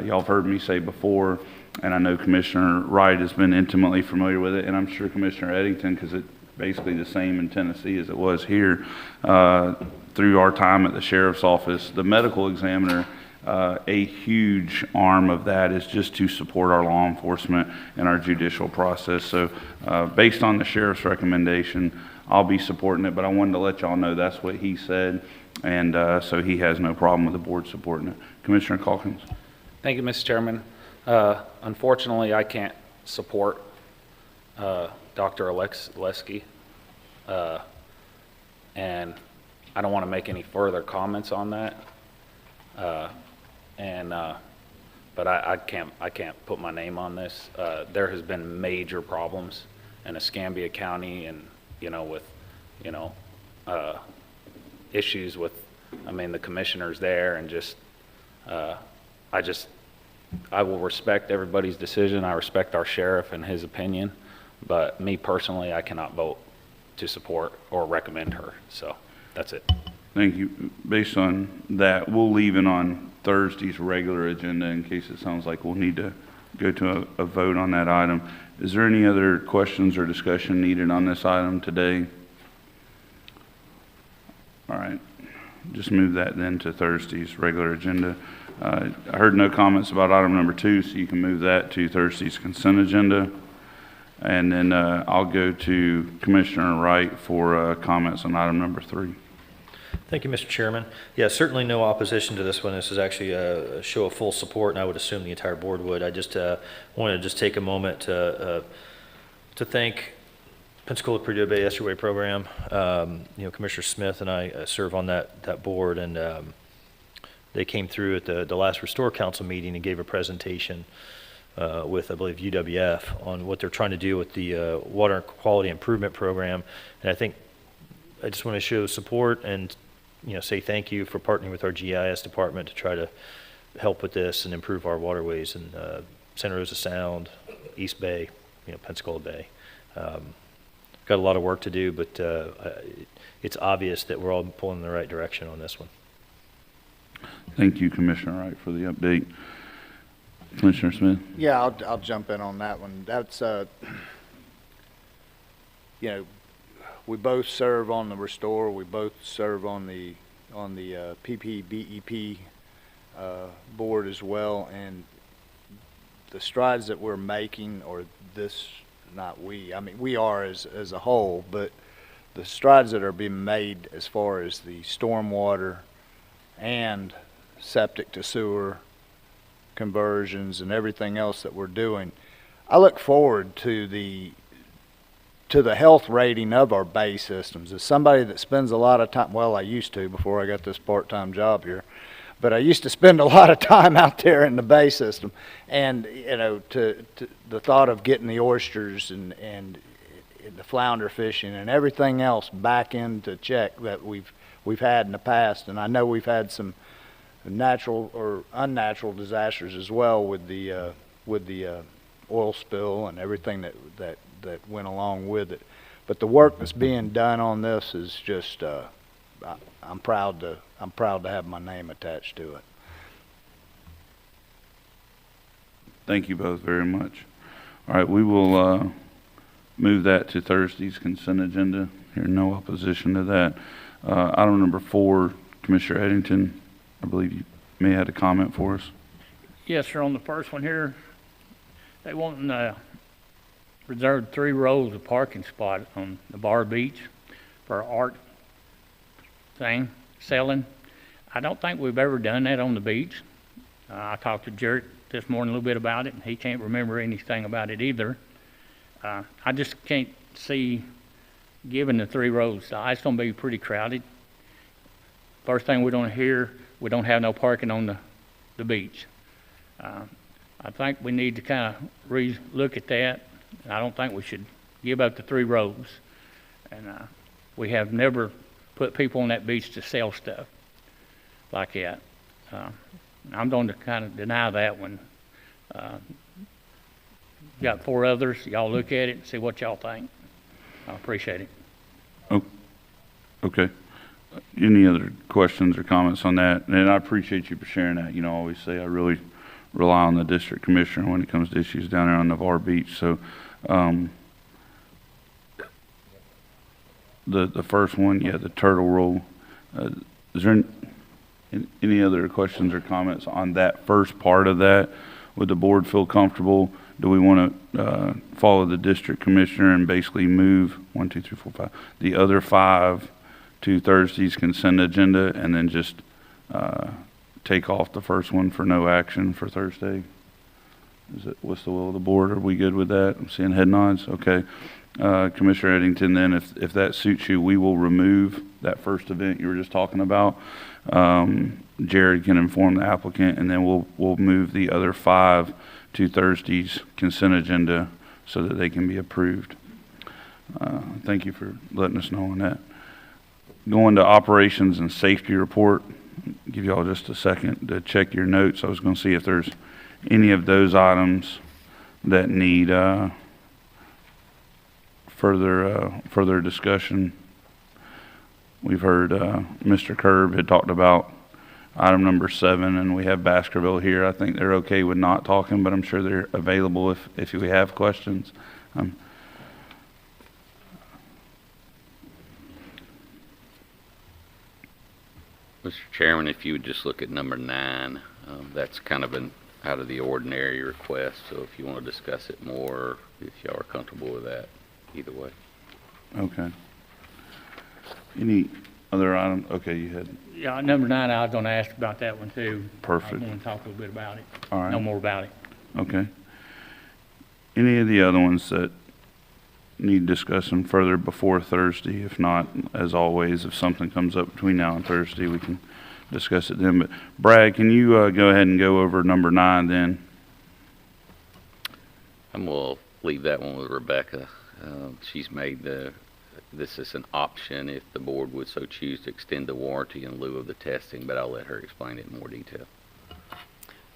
Speaker 1: y'all have heard me say before, and I know Commissioner Wright has been intimately familiar with it, and I'm sure Commissioner Eddington, because it's basically the same in Tennessee as it was here, through our time at the sheriff's office. The medical examiner, a huge arm of that is just to support our law enforcement and our judicial process. So based on the sheriff's recommendation, I'll be supporting it, but I wanted to let y'all know that's what he said, and so he has no problem with the board supporting it. Commissioner Calkins.
Speaker 2: Thank you, Mr. Chairman. Unfortunately, I can't support Dr. Oleski, and I don't want to make any further comments on that. But I can't put my name on this. There has been major problems in Escambia County, and with issues with, the commissioners there, and I will respect everybody's decision. I respect our sheriff and his opinion, but me personally, I cannot vote to support or recommend her. So that's it.
Speaker 1: Thank you. Based on that, we'll leave it on Thursday's regular agenda in case it sounds like we'll need to go to a vote on that item. Is there any other questions or discussion needed on this item today? All right. Just move that then to Thursday's regular agenda. I heard no comments about item number 2, so you can move that to Thursday's consent agenda. And then I'll go to Commissioner Wright for comments on item number 3.
Speaker 16: Thank you, Mr. Chairman. Yeah, certainly no opposition to this one. This is actually a show of full support, and I would assume the entire board would. I just wanted to just take a moment to thank Pensacola Prudhoe Bay Estuary Program. Commissioner Smith and I serve on that board, and they came through at the last Restore Council meeting and gave a presentation with, I believe, UWF on what they're trying to do with the water quality improvement program. And I just want to show support and say thank you for partnering with our GIS department to try to help with this and improve our waterways in Santa Rosa Sound, East Bay, Pensacola Bay. Got a lot of work to do, but it's obvious that we're all pulling in the right direction on this one.
Speaker 1: Thank you, Commissioner Wright, for the update. Commissioner Smith?
Speaker 15: Yeah, I'll jump in on that one. That's, we both serve on the Restore. We both serve on the PPBEP board as well. And the strides that we're making, or this, not we, we are as a whole, but the strides that are being made as far as the stormwater and septic to sewer conversions and everything else that we're doing, I look forward to the to the health rating of our bay systems. As somebody that spends a lot of time, well, I used to before I got this part-time job here, but I used to spend a lot of time out there in the bay system, and to the thought of getting the oysters and the flounder fishing and everything else back into check that we've had in the past, and I know we've had some natural or unnatural disasters as well with the oil spill and everything that went along with it. But the work that's being done on this is just I'm proud to have my name attached to it.
Speaker 1: Thank you both very much. All right, we will move that to Thursday's consent agenda. Hear no opposition to that. Item number 4, Commissioner Eddington, I believe you may have a comment for us.
Speaker 4: Yes, sir, on the first one here, they want reserved 3 rows of parking spot on the Bar Beach for art thing, selling. I don't think we've ever done that on the beach. I talked to Jared this morning a little bit about it, and he can't remember anything about it either. I just can't see giving the 3 rows. It's going to be pretty crowded. First thing we don't hear, we don't have no parking on the beach. I think we need to kind of re-look at that. I don't think we should give up the 3 rows. And we have never put people on that beach to sell stuff like that. I'm going to kind of deny that one. Got 4 others. Y'all look at it and see what y'all think. I appreciate it.
Speaker 1: Oh, okay. Any other questions or comments on that? And I appreciate you for sharing that. I always say I really rely on the district commissioner when it comes to issues down there on Navarre Beach. So the first one, yeah, the turtle roll. Is there any other questions or comments on that first part of that? Would the board feel comfortable? Do we want to follow the district commissioner and basically move 1, 2, 3, 4, 5, the other 5 to Thursday's consent agenda, and then just take off the first one for no action for Thursday? What's the will of the board? Are we good with that? I'm seeing head nods. Okay. Commissioner Eddington, then if that suits you, we will remove that first event you were just talking about. Jared can inform the applicant, and then we'll move the other 5 to Thursday's consent agenda so that they can be approved. Thank you for letting us know on that. Going to operations and safety report, give y'all just a second to check your notes. I was going to see if there's any of those items that need further discussion. We've heard Mr. Kerb had talked about item number 7, and we have Baskerville here. I think they're okay with not talking, but I'm sure they're available if we have questions.
Speaker 6: Mr. Chairman, if you would just look at number 9, that's kind of an out of the ordinary request, so if you want to discuss it more, if y'all are comfortable with that, either way.
Speaker 1: Okay. Any other item? Okay, you had.
Speaker 4: Yeah, number 9, I was going to ask about that one too.
Speaker 1: Perfect.
Speaker 4: I want to talk a little bit about it.
Speaker 1: All right.
Speaker 4: Know more about it.
Speaker 1: Okay. Any of the other ones that need discussing further before Thursday? If not, as always, if something comes up between now and Thursday, we can discuss it then. But Brad, can you go ahead and go over number 9 then?
Speaker 6: I'm going to leave that one with Rebecca. She's made this is an option if the board would so choose to extend the warranty in lieu of the testing, but I'll let her explain it in more detail.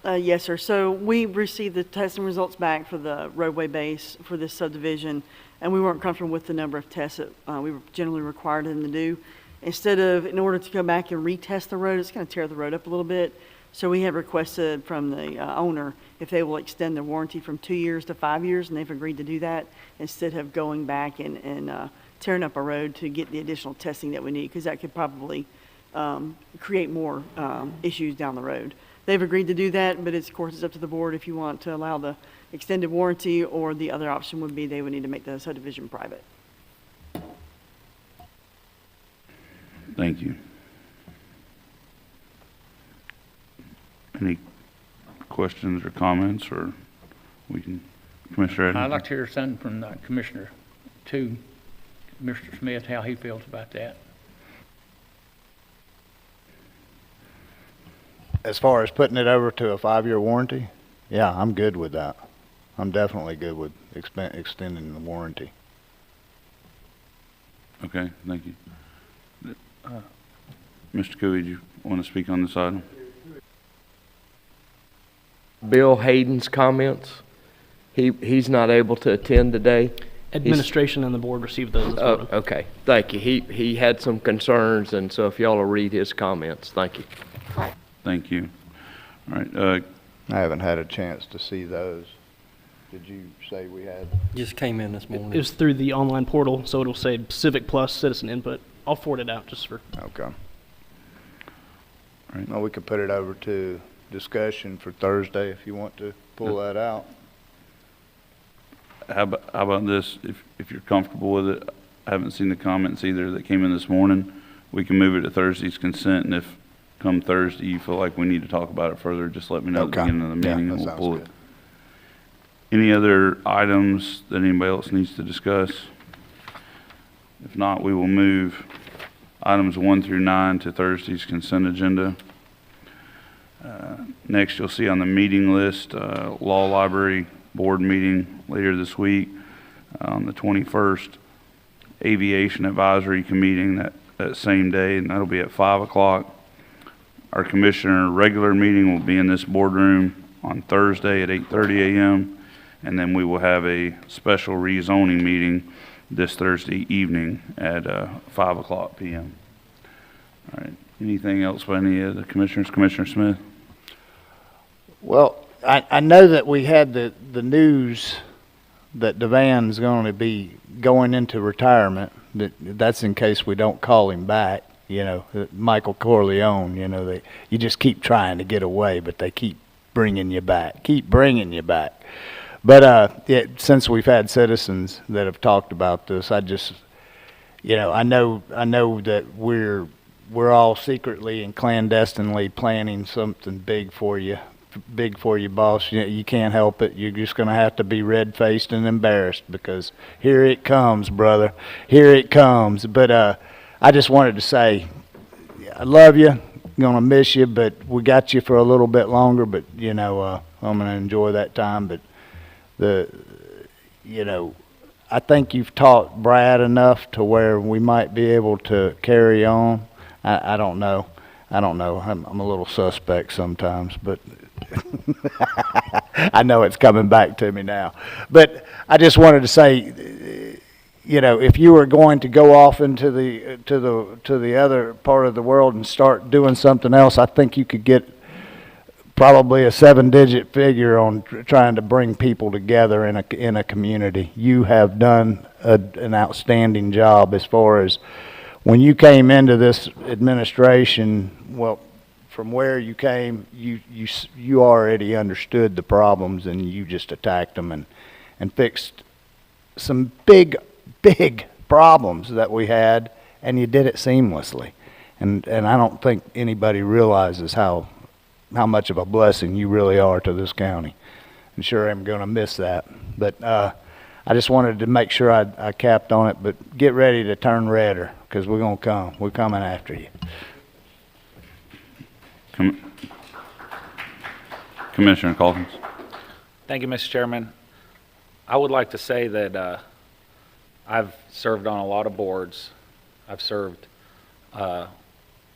Speaker 17: Yes, sir. So we received the testing results back for the roadway base for this subdivision, and we weren't comfortable with the number of tests that we were generally required them to do. In order to go back and retest the road, it's going to tear the road up a little bit. So we have requested from the owner if they will extend their warranty from 2 years to 5 years, and they've agreed to do that instead of going back and tearing up a road to get the additional testing that we need, because that could probably create more issues down the road. They've agreed to do that, but of course it's up to the board if you want to allow the extended warranty, or the other option would be they would need to make the subdivision private.
Speaker 1: Thank you. Any questions or comments, or we can, Commissioner Eddington?
Speaker 4: I'd like to hear something from the commissioner to Mr. Smith how he feels about that.
Speaker 15: As far as putting it over to a 5-year warranty, yeah, I'm good with that. I'm definitely good with extending the warranty.
Speaker 1: Okay, thank you. Mr. Cooey, do you want to speak on this item?
Speaker 18: Bill Hayden's comments. He's not able to attend today.
Speaker 14: Administration and the board received those as well.
Speaker 18: Okay, thank you. He had some concerns, and so if y'all will read his comments, thank you.
Speaker 1: Thank you. All right,
Speaker 15: I haven't had a chance to see those. Did you say we had?
Speaker 19: Just came in this morning.
Speaker 14: It was through the online portal, so it'll say Civic Plus Citizen Input. I'll forward it out just for.
Speaker 15: Okay. All
Speaker 1: right.
Speaker 15: Well, we could put it over to discussion for Thursday if you want to pull that out.
Speaker 1: how about this? If you're comfortable with it, I haven't seen the comments either that came in this morning. We can move it to Thursday's consent, and if come Thursday you feel like we need to talk about it further, just let me know at the beginning of the meeting and we'll pull it. Any other items that anybody else needs to discuss? If not, we will move items 1 through 9 to Thursday's consent agenda. Next, you'll see on the meeting list, Law Library Board meeting later this week on the 21st. Aviation Advisory Committee that same day, and that'll be at 5 o'clock. Our Commissioner regular meeting will be in this boardroom on Thursday at 8:30 a.m. And then we will have a special rezoning meeting this Thursday evening at 5 o'clock p.m. All right. Anything else by any of the commissioners? Commissioner Smith?
Speaker 15: Well, I know that we had the news that Devan's going to be going into retirement. That's in case we don't call him back. You know, Michael Corleone, you know, you just keep trying to get away, but they keep bringing you back. But since we've had citizens that have talked about this, I just, you know, I know that we're all secretly and clandestinely planning something big for you, boss. You can't help it. You're just going to have to be red-faced and embarrassed because here it comes, brother. Here it comes. But I just wanted to say, I love you. Going to miss you, but we got you for a little bit longer. But you know, I'm going to enjoy that time. But I think you've taught Brad enough to where we might be able to carry on. I don't know. I'm a little suspect sometimes, but I know it's coming back to me now. But I just wanted to say, you know, if you were going to go off into the other part of the world and start doing something else, I think you could get probably a 7-digit figure on trying to bring people together in a community. You have done an outstanding job as far as when you came into this administration. Well, from where you came, you already understood the problems and you just attacked them and fixed some big problems that we had, and you did it seamlessly. And I don't think anybody realizes how much of a blessing you really are to this county. I'm sure I'm going to miss that. But I just wanted to make sure I capped on it, but get ready to turn redder because we're going to come. We're coming after you.
Speaker 1: Commissioner Calkins.
Speaker 2: Thank you, Mr. Chairman. I would like to say that I've served on a lot of boards. I've served, a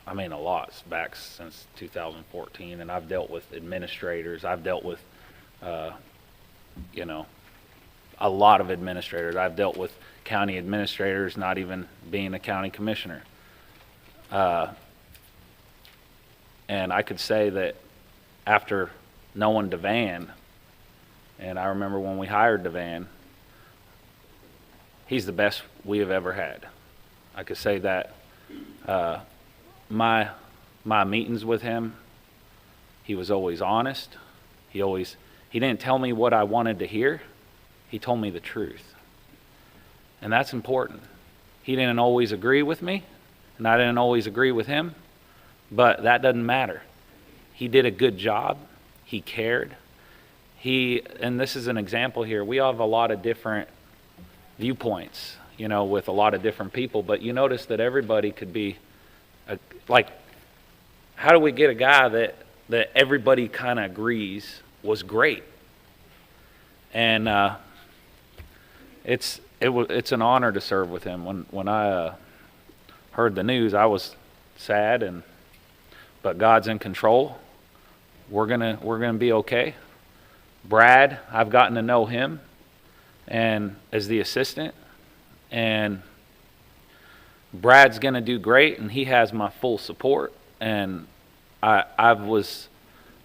Speaker 2: lot back since 2014, and I've dealt with administrators. I've dealt with, a lot of administrators. I've dealt with county administrators, not even being a county commissioner. And I could say that after knowing Devan, and I remember when we hired Devan, he's the best we have ever had. I could say that my meetings with him, he was always honest. He didn't tell me what I wanted to hear. He told me the truth. And that's important. He didn't always agree with me, and I didn't always agree with him, but that doesn't matter. He did a good job. He cared. And this is an example here. We have a lot of different viewpoints. you know, with a lot of different people, but you notice that everybody could be, like, how do we get a guy that everybody kind of agrees was great? And it's an honor to serve with him. When I heard the news, I was sad, but God's in control. We're gonna be okay. Brad, I've gotten to know him, and as the assistant, and Brad's gonna do great, and he has my full support. And I was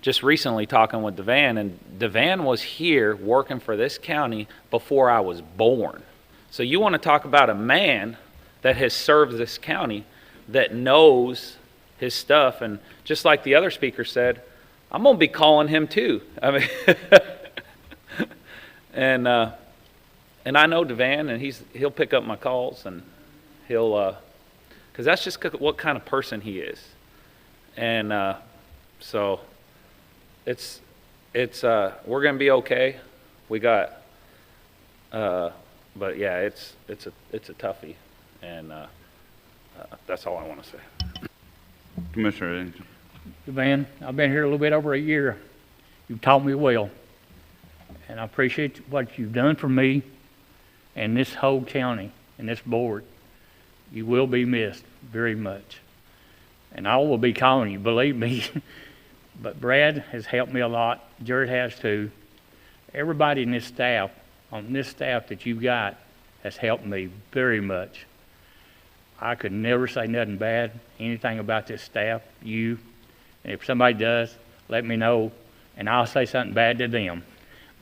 Speaker 2: just recently talking with Devan, and Devan was here working for this county before I was born. So you want to talk about a man that has served this county, that knows his stuff. And just like the other speaker said, I'm going to be calling him too. I mean, and I know Devan, and he'll pick up my calls, and he'll, because that's just what kind of person he is. And so it's we're going to be okay. We got, but yeah, it's a toughie, and that's all I want to say.
Speaker 1: Commissioner,
Speaker 4: Devan, I've been here a little bit over a year. You've taught me well, and I appreciate what you've done for me and this whole county and this board. You will be missed very much, and I will be calling you, believe me. But Brad has helped me a lot. Jared has too. Everybody in this staff, on this staff that you've got, has helped me very much. I could never say nothing bad, anything about this staff, you. And if somebody does, let me know, and I'll say something bad to them,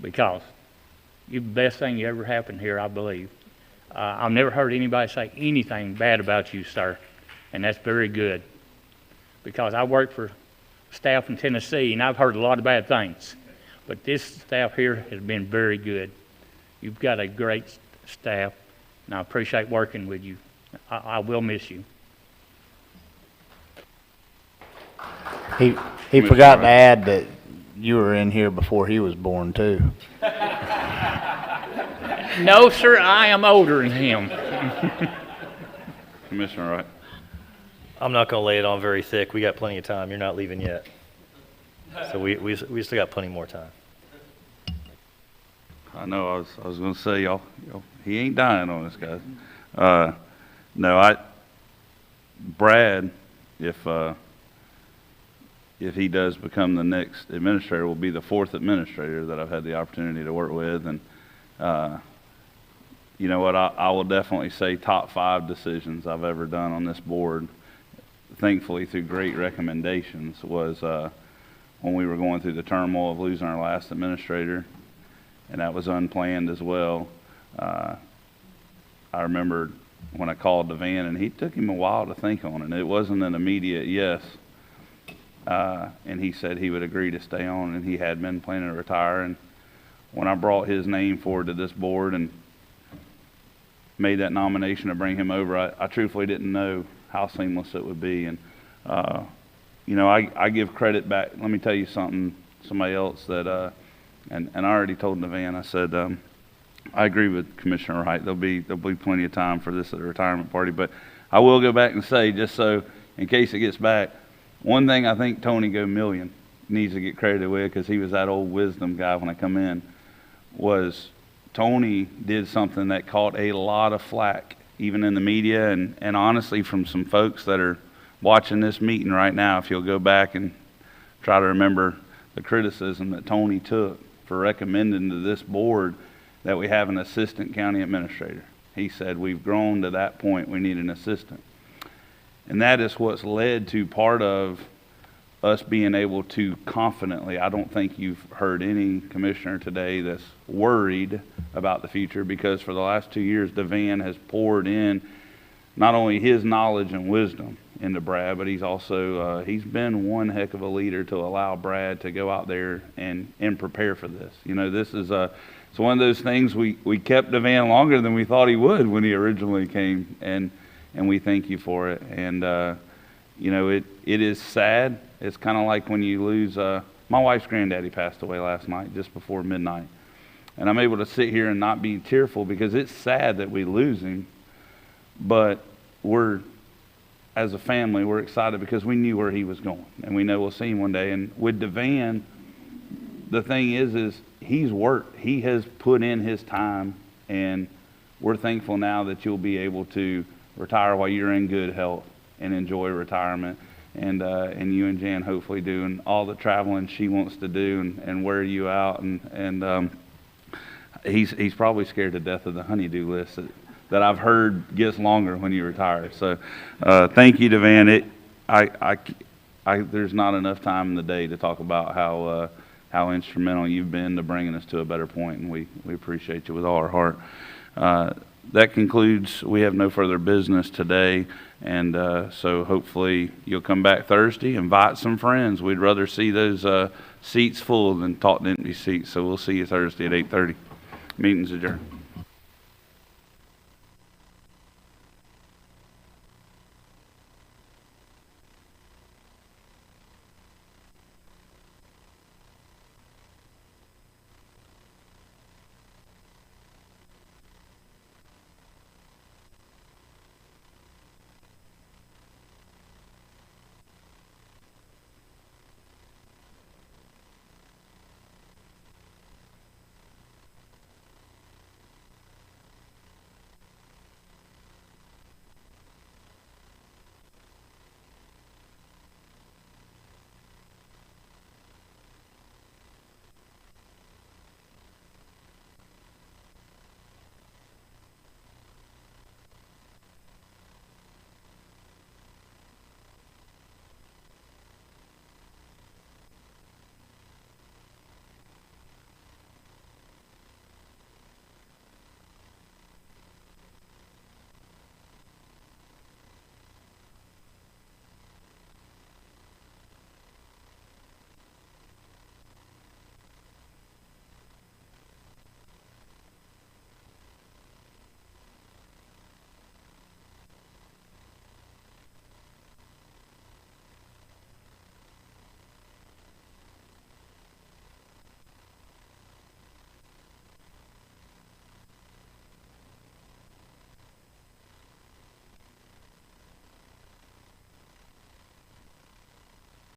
Speaker 4: because you're the best thing that ever happened here, I believe. I've never heard anybody say anything bad about you, sir, and that's very good. Because I work for staff in Tennessee, and I've heard a lot of bad things. But this staff here has been very good. You've got a great staff, and I appreciate working with you. I will miss you.
Speaker 15: He forgot to add that you were in here before he was born too.
Speaker 4: No, sir, I am older than him.
Speaker 1: Commissioner Wright.
Speaker 16: I'm not going to lay it on very thick. We got plenty of time. You're not leaving yet. So we still got plenty more time.
Speaker 1: I know. I was going to say, y'all, he ain't dying on us, guys. No, Brad, if he does become the next administrator, will be the fourth administrator that I've had the opportunity to work with, and you know what? I will definitely say top 5 decisions I've ever done on this board, thankfully through great recommendations, was when we were going through the turmoil of losing our last administrator, and that was unplanned as well. I remember when I called Devan, and he took him a while to think on it. It wasn't an immediate yes, and he said he would agree to stay on, and he had been planning to retire. And when I brought his name forward to this board and made that nomination to bring him over, I truthfully didn't know how seamless it would be. And you know, I give credit back. Let me tell you something. Somebody else that and I already told Devan. I said I agree with Commissioner Wright. There'll be plenty of time for this at the retirement party. But I will go back and say, just so in case it gets back, one thing I think Tony Go-Million needs to get credited with, because he was that old wisdom guy when I come in, was Tony did something that caught a lot of flack, even in the media, and honestly from some folks that are watching this meeting right now. If you'll go back and try to remember the criticism that Tony took for recommending to this board that we have an assistant county administrator. He said, we've grown to that point, we need an assistant. And that is what's led to part of us being able to confidently, I don't think you've heard any commissioner today that's worried about the future, because for the last 2 years, Devan has poured in not only his knowledge and wisdom into Brad, but he's also, he's been one heck of a leader to allow Brad to go out there and prepare for this. You know, this is it's one of those things, we kept Devan longer than we thought he would when he originally came, and we thank you for it. And, you know, it is sad. It's kind of like when you lose, my wife's granddaddy passed away last night, just before midnight. And I'm able to sit here and not be tearful, because it's sad that we lose him. but as a family, we're excited because we knew where he was going, and we know we'll see him one day. And with DeVan, the thing is he's worked. He has put in his time, and we're thankful now that you'll be able to retire while you're in good health and enjoy retirement. And you and Jan hopefully doing all the traveling she wants to do and wear you out. And he's probably scared to death of the honeydew list that I've heard gets longer when you retire. So thank you, DeVan. There's not enough time in the day to talk about how instrumental you've been to bringing us to a better point, and we appreciate you with all our heart. That concludes, we have no further business today, and so hopefully you'll come back Thursday, invite some friends. We'd rather see those seats full than talk to empty seats, so we'll see you Thursday at 8:30. Meeting's adjourned.